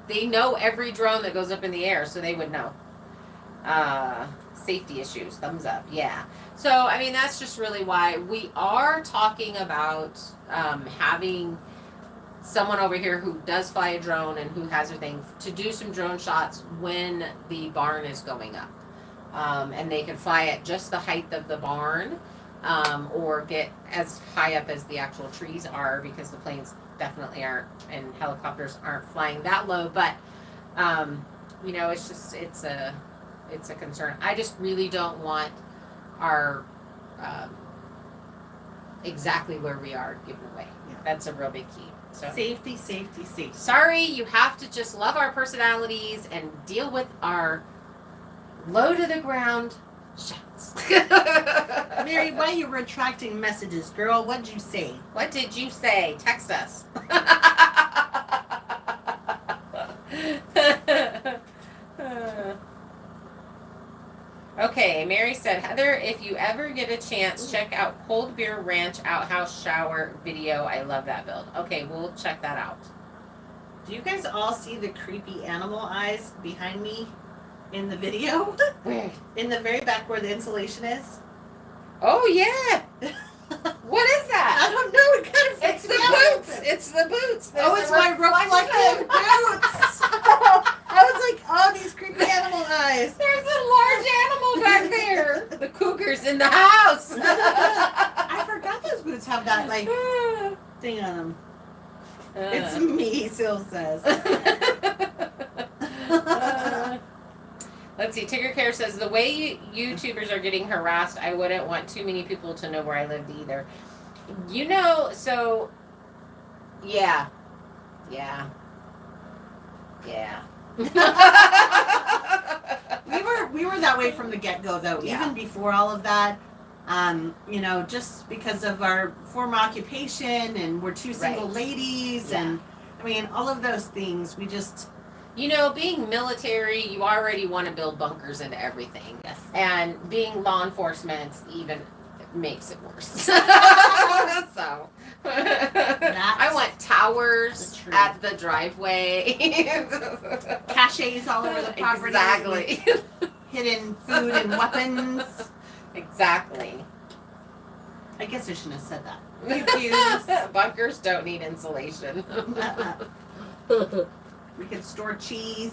they know every drone that goes up in the air, so they would know. Safety issues, thumbs up, yeah. So I mean, that's just really why we are talking about having someone over here who does fly a drone and who has her thing to do some drone shots when the barn is going up, and they can fly at just the height of the barn. Or get as high up as the actual trees are, because the planes definitely aren't, and helicopters aren't flying that low. But you know, it's just it's a concern. I just really don't want our exactly where we are given away. Yeah. That's a real big key. So Safety, safety, safety. sorry, you have to just love our personalities and deal with our low to the ground shots. Mary, why are you retracting messages, girl? What'd you say? What did you say? Text us. Okay, Mary said, Heather, if you ever get a chance, check out Cold Beer Ranch Outhouse Shower video. I love that build. Okay, we'll check that out. Do you guys all see the creepy animal eyes behind me in the video? Where? In the very back where the insulation is? Oh, yeah. What is I that? don't know. It kind of It's freaks the me out. boots. It's the boots. Oh, There's it's a my reflective boots. I was like, oh, these creepy animal eyes. There's a large animal back there. The cougar's in the house. I forgot those boots have that, like, thing on them. It's me, Sil says. Let's see. Tigger Care says, the way YouTubers are getting harassed, I wouldn't want too many people to know where I lived either. You know, so, yeah. Yeah. Yeah. we were that way from the get-go, though. Yeah. Even before all of that, you know, just because of our former occupation, and we're two single Right. ladies, Yeah. and I mean, all of those things, we just... You know, being military, you already want to build bunkers into everything. Yes. And being law enforcement even makes it worse. So, I want towers the truth. at the driveway. Caches all over the property. Exactly. Hidden food and weapons. Exactly. I guess I shouldn't have said that. Pew-pews. Bunkers don't need insulation. We could store cheese.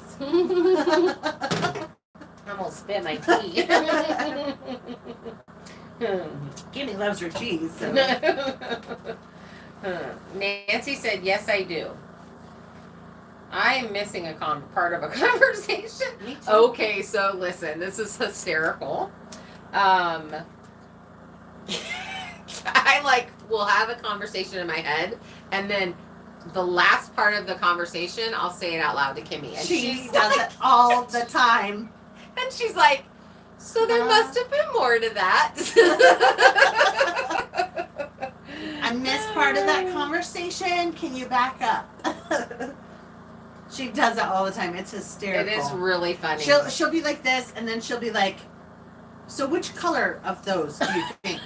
I almost spit my tea. Kimmy loves her cheese. So. Nancy said, yes, I do. I am missing a part of a conversation. Me too. Okay, so listen, this is hysterical. I will have a conversation in my head, and then the last part of the conversation, I'll say it out loud to Kimmy. And She does it all the time. And she's like, so there must have been more to that. I missed part of that conversation. Can you back up? She does it all the time. It's hysterical. It is really funny. She'll be like this, and then she'll be like, so which color of those do you think?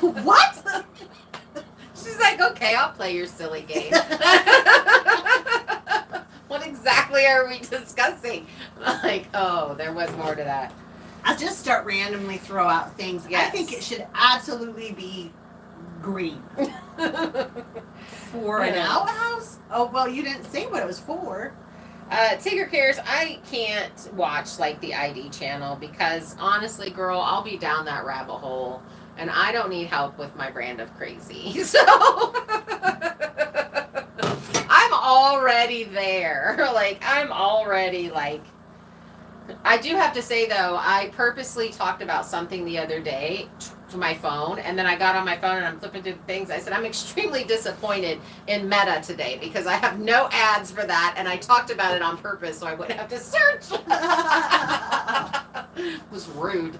What? She's like, okay, I'll play your silly game. What exactly are we discussing? I'm like, oh, there was more to that. I'll just start randomly throw out things. Yes. I think it should absolutely be green. For an outhouse? Oh, well, you didn't say what it was for. Tigger Cares, I can't watch like the ID channel because honestly, girl, I'll be down that rabbit hole and I don't need help with my brand of crazy. So I'm already there. I'm already I do have to say though, I purposely talked about something the other day to my phone, and then I got on my phone and I'm flipping through the things. I said, I'm extremely disappointed in Meta today because I have no ads for that, and I talked about it on purpose so I wouldn't have to search. It was rude.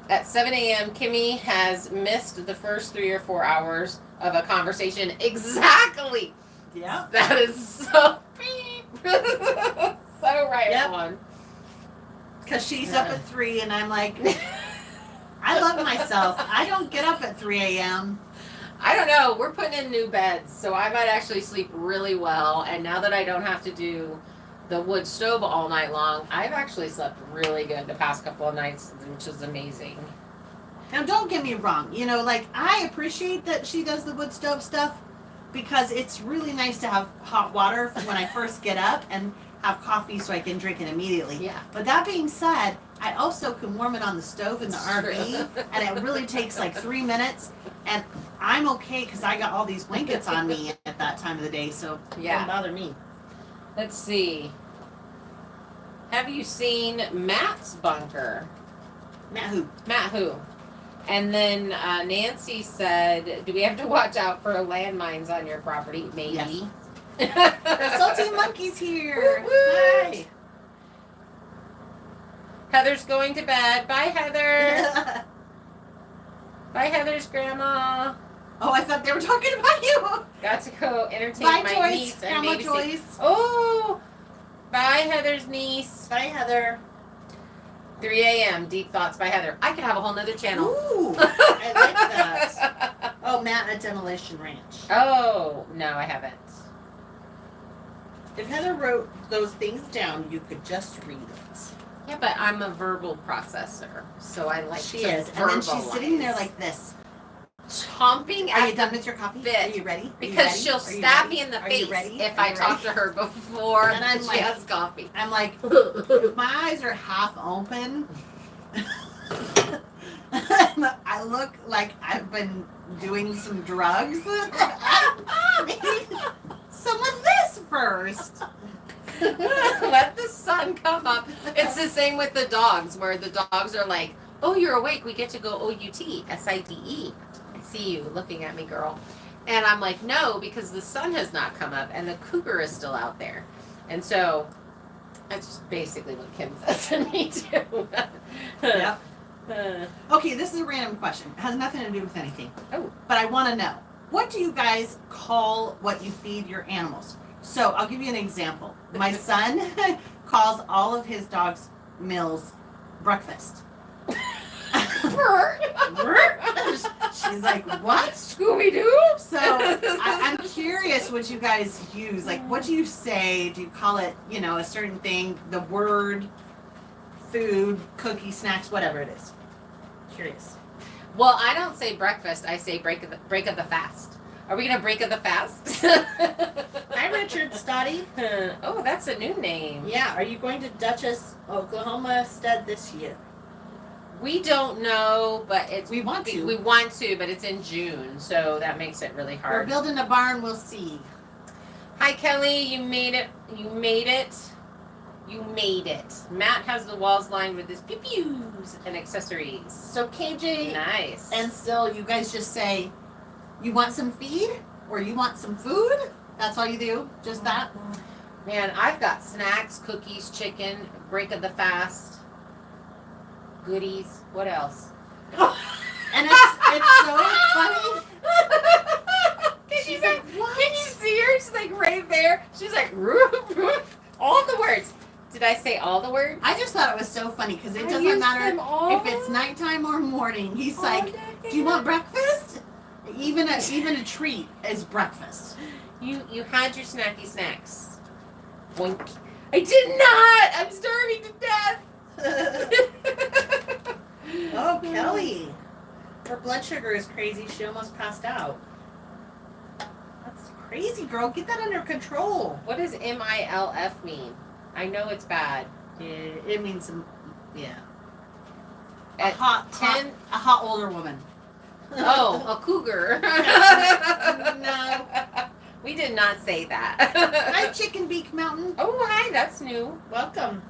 At 7 a.m., Kimmy has missed the first 3 or 4 hours of a conversation. Exactly. Yeah. That is so beep. So right Yep. on. Because she's up at 3, and I'm like, I love myself. I don't get up at 3 a.m. I don't know. We're putting in new beds, so I might actually sleep really well. And now that I don't have to do the wood stove all night long, I've actually slept really good the past couple of nights, which is amazing. Now, don't get me wrong. I appreciate that she does the wood stove stuff because it's really nice to have hot water when I first get up and have coffee so I can drink it immediately. Yeah. But that being said, I also can warm it on the stove in the It's RV, and it really takes 3 minutes, and I'm okay because I got all these blankets on me at that time of the day, so it Yeah. doesn't bother me. Let's see. Have you seen Matt's bunker? Matt who? Matt who? And then Nancy said, do we have to watch out for landmines on your property? Maybe. Yes. The Salty Monkey's here. Woo, woo. Hi. Heather's going to bed. Bye, Heather. Bye, Heather's grandma. Oh, I thought they were talking about you. Got to go entertain Bye, my Joyce. niece and Grandma babysit. Joyce. Oh, bye, Heather's niece. Bye, Heather. 3 a.m. Deep Thoughts by Heather. I could have a whole nother channel. Ooh, I like that. Oh, Matt at Demolition Ranch. Oh, no, I haven't. If Heather wrote those things down, you could just read it. Yeah, but I'm a verbal processor, so I like She to is. And then she's sitting there verbalize. like this. Chomping Are at you done with your coffee? bit. Are you ready? Are you because ready? she'll Are you stab ready? me in the Are you face ready? if Are I you talk ready? to her before And I'm she like- has coffee. I'm like, if my eyes are half open, I look like I've been doing some drugs. I need some of this first. Let the sun come up. It's the same with the dogs, where the dogs are like, oh, you're awake. We get to go O-U-T, S-I-D-E. I see you looking at me, girl. And I'm like, no, because the sun has not come up and the cougar is still out there. And so that's just basically what Kim says to me, too. Yep. Uh, Okay, this is a random question. It has nothing to do with anything. Oh. But I want to know, what do you guys call what you feed your animals? So I'll give you an example. My son calls all of his dog's meals breakfast. She's like, what? Scooby-Doo? So I'm curious what you guys use. Like, what do you say? Do you call it, a certain thing? The word, food, cookie, snacks, whatever it is. Curious. Well, I don't say breakfast. I say break of the fast. Are we gonna break of the fast? Hi, Richard Stotty. Oh, that's a new name. Yeah, are you going to Dutchess, Oklahoma Stead this year? We don't know, but it's We want to. We want to, but it's in June, so that makes it really We're hard. building a barn. We'll see. Hi, Kelly. You made it. You made it. You made it. Matt has the walls lined with his pew-pews and accessories. So KJ Nice. and Sil, you guys just say, you want some feed or you want some food? That's all you do? Just that? Man, I've got snacks, cookies, chicken, break of the fast, goodies. What else? And it's so funny. She's like, like, what? can you see her? She's like right there. She's like, roof, roof. All the words. Did I say all the words? I just thought it was so funny because it I doesn't used matter them all. if it's nighttime or morning. He's All like, day. do you want breakfast? Even a treat is breakfast. You had your snacky snacks. Boink. I did not. I'm starving to death. Oh, Kelly. Her blood sugar is crazy. She almost passed out. That's crazy, girl. Get that under control. What does MILF mean? I know it's bad. It means some, yeah. A At hot older woman. Oh, a cougar. No. We did not say that. Hi, Chicken Beak Mountain. Oh, hi. That's new. Welcome.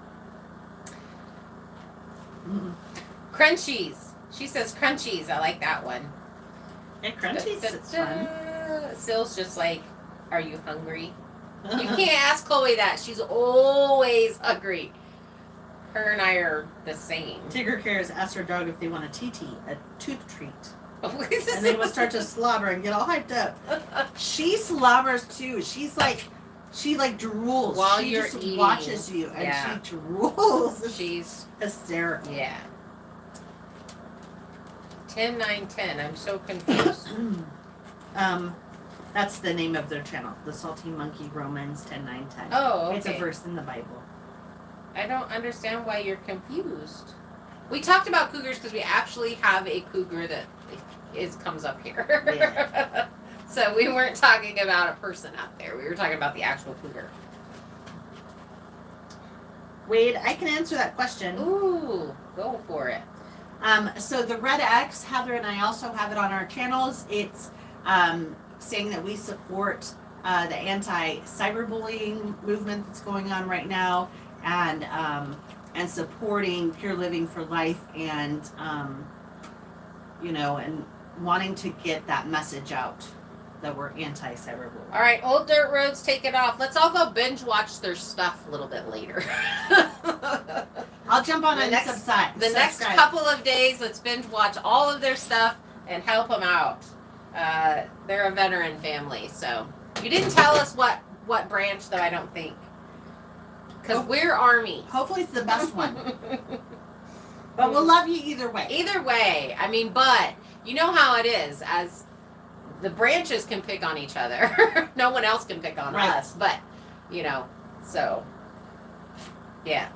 Crunchies. She says crunchies. I like that one. And Crunchies, it's fun. Sill's just like, are you hungry? You can't ask Chloe that. She's always hungry. Her and I are the same. Tigger cares asks her dog if they want a TT, a tooth treat. And And they will start to slobber and get all hyped up. She slobbers too. She like drools. While she you're just eating. watches you and Yeah. she drools. It's She's, hysterical. yeah. 10, 9, 10. I'm so confused. That's the name of their channel, the Salty Monkey Romans 10:9:10. Oh, okay. It's a verse in the Bible. I don't understand why you're confused. We talked about cougars because we actually have a cougar that comes up here. Yeah. So we weren't talking about a person out there. We were talking about the actual cougar. Wade, I can answer that question. Ooh, go for it. So the Red X, Heather and I also have it on our channels. It's saying that we support the anti-cyberbullying movement that's going on right now, and supporting Pure Living for Life, and and wanting to get that message out that we're anti-cyberbullying. All right, Old Dirt Roads, take it off. Let's all go binge watch their stuff a little bit later. I'll jump on The and next- subscribe. The next couple of days, let's binge watch all of their stuff and help them out. They're a veteran family, so you didn't tell us what branch, though. I don't think, because we're Army. Hopefully it's the best one. But we'll love you either way. Either way, I mean, but you know how it is. As the branches can pick on each other, no one else can pick on Right. us. But so yeah,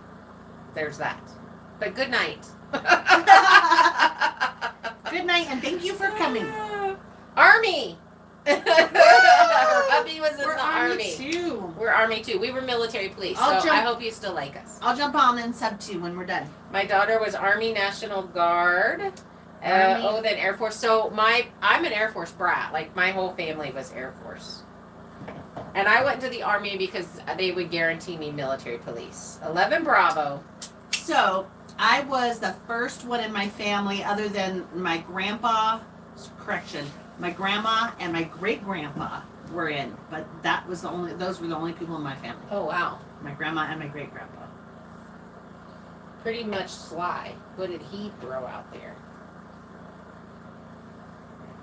there's that. But good night. Good night, and thank you for coming. Army. Hubby was in We're the Army Army. too. We're Army too. We were military police, so I'll jump- I hope you still like us. I'll jump on and sub 2 when we're done. My daughter was Army National Guard. Army. Then Air Force. So I'm an Air Force brat. Like my whole family was Air Force. And I went to the Army because they would guarantee me military police. 11 Bravo. So I was the first one in my family, other than my grandpa. Correction, my grandma and my great grandpa were in, but those were the only people in my family. Oh wow. My grandma and my great grandpa. Pretty much Sly. What did he throw out there?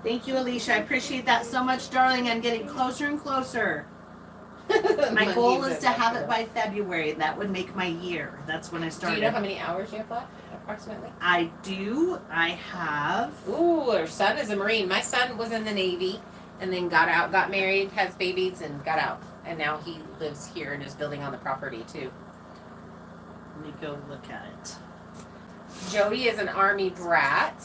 Thank you, Alicia. I appreciate that so much, darling. I'm getting closer and closer. My goal is to have it by February. That would make my year. That's when I Do started. you know how many hours you have left, approximately? I do. I have. Ooh, her son is a Marine. My son was in the Navy and then got out, got married, has babies, and got out. And now he lives here and is building on the property, too. Let me go look at it. Jody is an Army brat.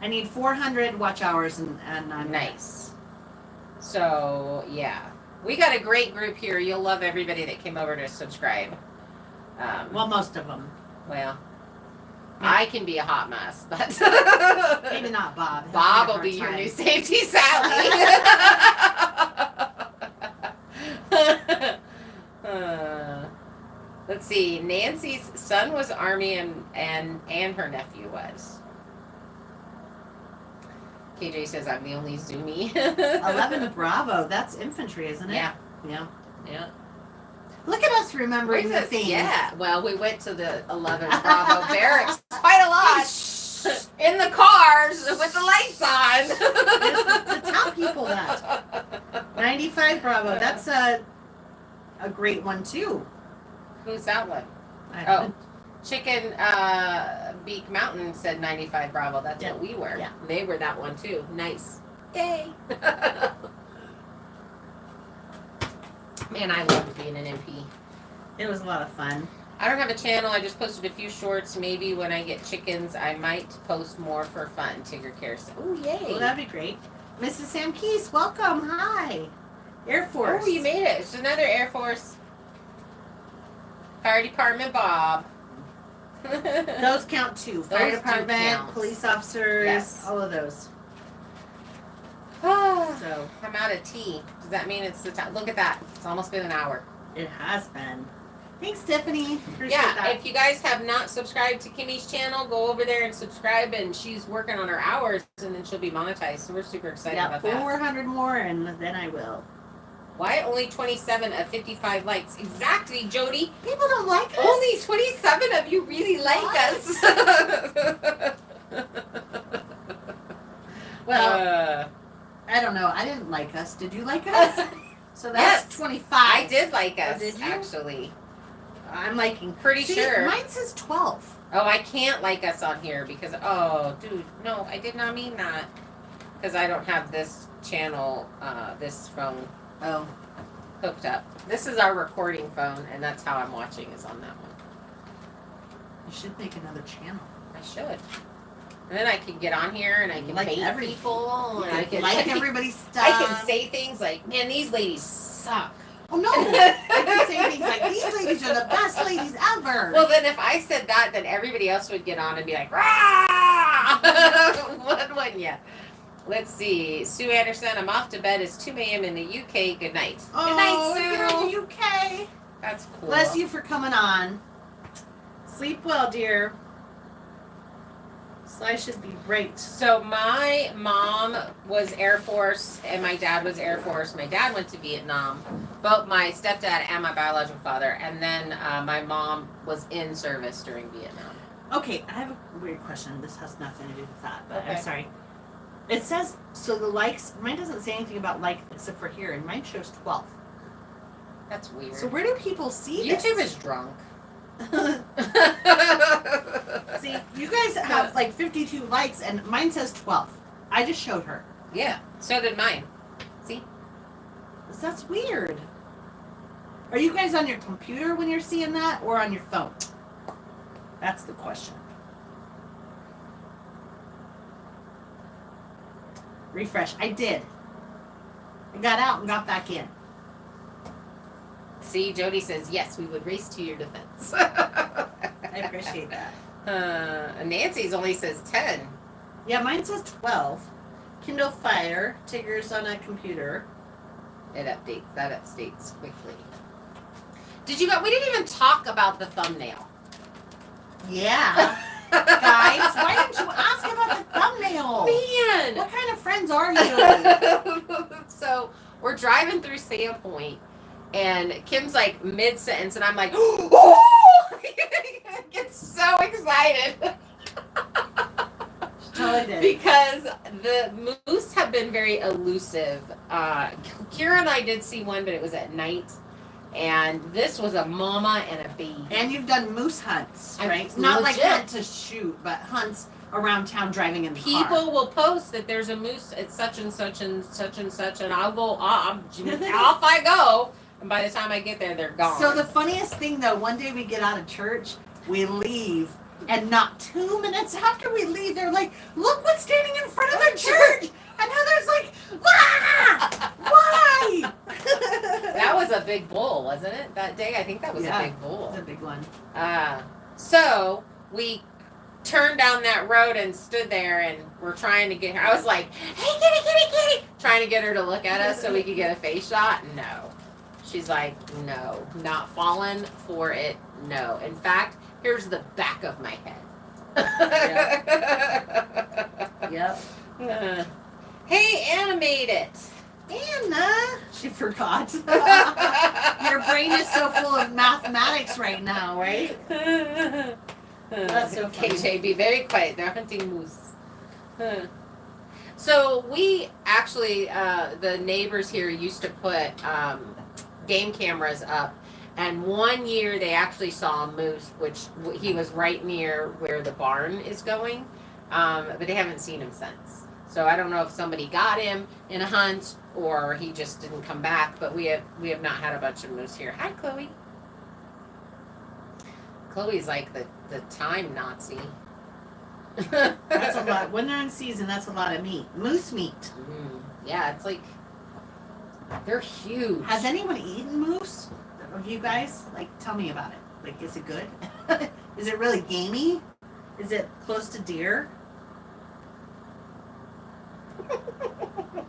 I need 400 watch hours, and I'm Nice. So, yeah. We got a great group here. You'll love everybody that came over to subscribe. Well, most of them. Well, I can be a hot mess, but Maybe not Bob. Bob will be your new safety Sally. Let's see. Nancy's son was Army and her nephew was. KJ says I'm the only Zoomy. 11 Bravo. That's infantry, isn't it? Yeah. Yeah. Yeah. Look at us remembering the things. Yeah. Well, we went to the 11 Bravo barracks quite a lot in the cars with the lights on. To tell people that. 95 Bravo. That's a great one too. Who's that one? I- Chicken Beak Mountain said 95 Bravo. That's what we were. Yeah. They were that one too. Nice. Yay. Man, I loved being an MP. It was a lot of fun. I don't have a channel. I just posted a few shorts. Maybe when I get chickens, I might post more for fun. Tigger cares. Oh, yay. Well, that'd be great. Mrs. Sam Keese, welcome. Hi. Air Force. Oh, you made it. It's another Air Force. Fire Department Bob. Those count too. Fire Those do department, count. police officers, Yes. all of those. So, So I'm out of tea. Does that mean it's the time? Look at that. It's almost been an hour. it has been. Thanks, Tiffany. Appreciate Yeah, that. if you guys have not subscribed to Kimmy's channel, go over there and subscribe. And she's working on her hours, and then she'll be monetized. So we're super excited Yeah, about that. 400 more, and then I will. Why only 27 of 55 likes? Exactly, Jody. People don't like us. Only 27 of you really like us. Well, I don't know. I didn't like us. Did you like us? So that's Yes. 25. I did like us, did you? actually. I'm liking. Pretty See, sure. Mine says 12. Oh, I can't like us on here because, oh, dude, no, I did not mean that. Because I don't have this channel, this phone Oh. hooked up. This is our recording phone, and that's how I'm watching is on that one. You should make another channel. I should. And then I can get on here and I can Like bait every- people. And I can like everybody's stuff. I can say things like, man, these ladies suck. Oh no! I can say things like, these ladies are the best ladies ever. Well, then if I said that, then everybody else would get on and be like, rah! Wouldn't ya? Let's see. Sue Anderson, I'm off to bed. It's 2 a.m. in the UK. Good night. Oh, Good night, you're Sue. in the UK. That's cool. Bless you for coming on. Sleep well, dear. Sly should be great. So my mom was Air Force and my dad was Air Force. My dad went to Vietnam, both my stepdad and my biological father. And then my mom was in service during Vietnam. Okay, I have a weird question. This has nothing to do with that, but Okay. I'm sorry. It says, so the likes, mine doesn't say anything about like except for here, and mine shows 12. That's weird. So where do people see YouTube this? is drunk. See, you guys have like 52 likes, and mine says 12. I just showed her. Yeah, so did mine. See? That's weird. Are you guys on your computer when you're seeing that, or on your phone? That's the question. Refresh. I did. I got out and got back in. See, Jody says, yes, we would race to your defense. I appreciate that. Nancy's only says 10. Yeah, mine says 12. Kindle Fire. Tigger's on a computer. It updates. That updates quickly. We didn't even talk about the thumbnail. Yeah. Guys, why didn't you ask about the thumbnail? Man! What kind of friends are you? So, we're driving through Sandpoint, and Kim's like mid-sentence, and I'm like, oh! I get so excited. Totally did. Because the moose have been very elusive. Kira and I did see one, but it was at night. And this was a mama and a baby. And you've done moose hunts, I'm right? Not like legit. hunt to shoot, but hunts around town driving in the car. People will post that there's a moose at such and such and such and such, and I'll go, off I go. And by the time I get there, they're gone. So the funniest thing, though, one day we get out of church, we leave, and not 2 minutes after we leave, they're like, look what's standing in front of the church. And Heather's like, "Wah! Why?" That was a big bull, wasn't it? That day, I think that was Yeah. a big bull. It's a big one. So we turned down that road and stood there, and we're trying to get her. I was like, "Hey, kitty," trying to get her to look at us so we could get a face shot. No, she's like, "No, not falling for it. No. In fact, here's the back of my head." Yep. Hey, Anna made it. Anna, she forgot. Your brain is so full of mathematics right now, right? That's so funny. KJ, be very quiet. They're hunting moose. So we actually, the neighbors here used to put game cameras up, and one year they actually saw a moose, which he was right near where the barn is going, but they haven't seen him since. So I don't know if somebody got him in a hunt or he just didn't come back, but we have not had a bunch of moose here. Hi, Chloe. Chloe's like the time Nazi. That's a lot. When they're in season, that's a lot of meat. Moose meat. Yeah, it's like they're huge. Has anyone eaten moose? Of you guys? Like, tell me about it. Like, is it good? Is it really gamey? Is it close to deer?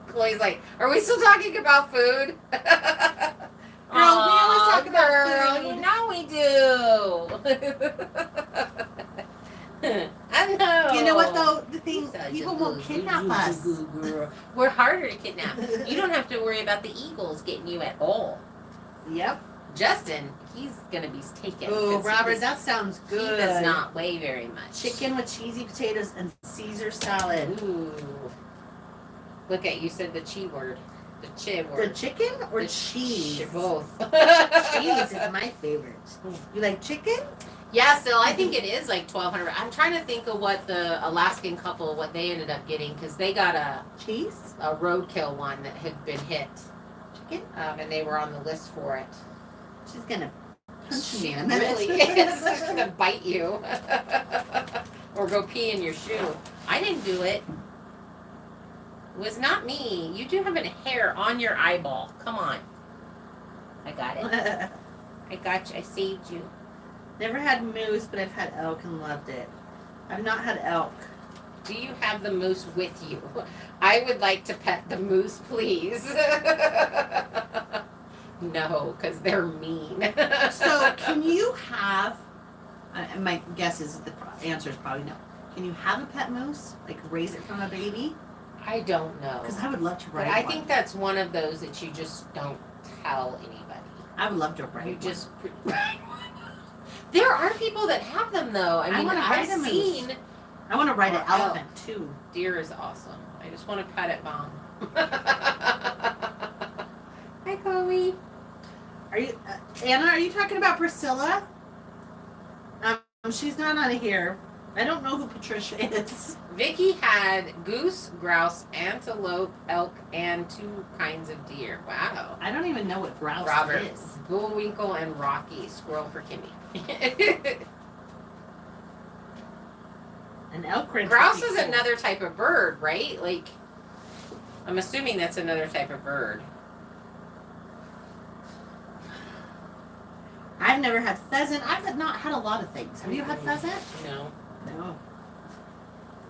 Chloe's like, are we still talking about food? Girl, we always talk about girl, food. You know we do. I know. You know what though? The thing, Such people a won't good kidnap us. girl. We're harder to kidnap. You don't have to worry about the eagles getting you at all. Yep. Justin, he's gonna be taken. Oh, 'cause Robert, that sounds he good. does not weigh very much. Chicken with cheesy potatoes and Caesar salad. Ooh. Look at you said the chi word. The chi The word. chicken or The cheese? Both. Cheese is my favorite. You like chicken? Yeah, so I think it is like 1,200. I'm trying to think of what the Alaskan couple, what they ended up getting, because they got Cheese? a roadkill one that had been hit, Chicken? and they were on the list for it. She's gonna punch She me in a minute. really is gonna bite you, or go pee in your shoe. I didn't do it. It was not me. You do have a hair on your eyeball. Come on. I got it. I got you. I saved you. Never had moose, but I've had elk and loved it. I've not had elk. Do you have the moose with you? I would like to pet the moose, please. No, because they're mean. So, can you have? And my guess is the answer is probably no. Can you have a pet moose? Like raise it from a baby? I don't know. Because I would love to But ride I one. think that's one of those that you just don't tell anybody. I would love to ride You one. just. There are people that have them though. I mean, wanna I've ride a moose. seen. I want to ride an Or elk. elephant too. Deer is awesome. I just want to pet it, Mom. Hi, Chloe. Are you, Anna? Are you talking about Priscilla? She's not on here. I don't know who Patricia is. Vicky had goose, grouse, antelope, elk, and 2 kinds of deer. Wow. I don't even know what grouse Robert, is. Bullwinkle, and Rocky. Squirrel for Kimmy. An elk ring. Grouse is another type of bird, right? Like, I'm assuming that's another type of bird. I've never had pheasant. I've not had a lot of things. Have you had pheasant? No. No.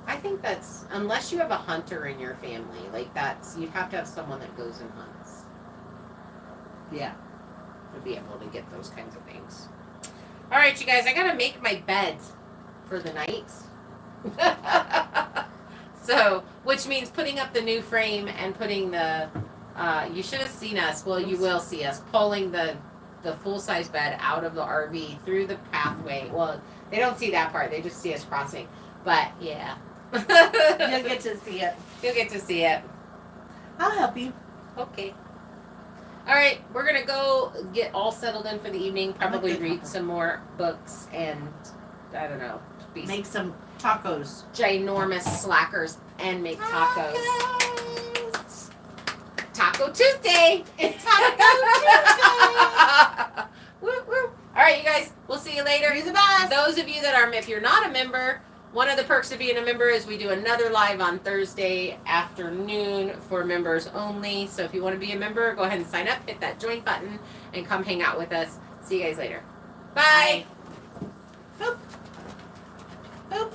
I think that's, unless you have a hunter in your family, like that's, you'd have to have someone that goes and hunts Yeah. to be able to get those kinds of things. All right, you guys, I gotta make my bed for the night. So, which means putting up the new frame and putting the, you should have seen us, well, you will see us, pulling the full-size bed out of the RV through the pathway. Well, they don't see that part, they just see us crossing. But, yeah. You'll get to see it. You'll get to see it. I'll help you. Okay. All right, we're going to go get all settled in for the evening, probably good read couple. some more books and, I don't know, be Make some tacos. ginormous slackers and make tacos. Tacos. Taco Tuesday! Taco Tuesday! Woo, woo. All right, you guys, we'll see you later. You're the best. Those of you that are, if you're not a member, One of the perks of being a member is we do another live on Thursday afternoon for members only. So if you want to be a member, go ahead and sign up, hit that join button, and come hang out with us. See you guys later. Bye. Boop. Boop.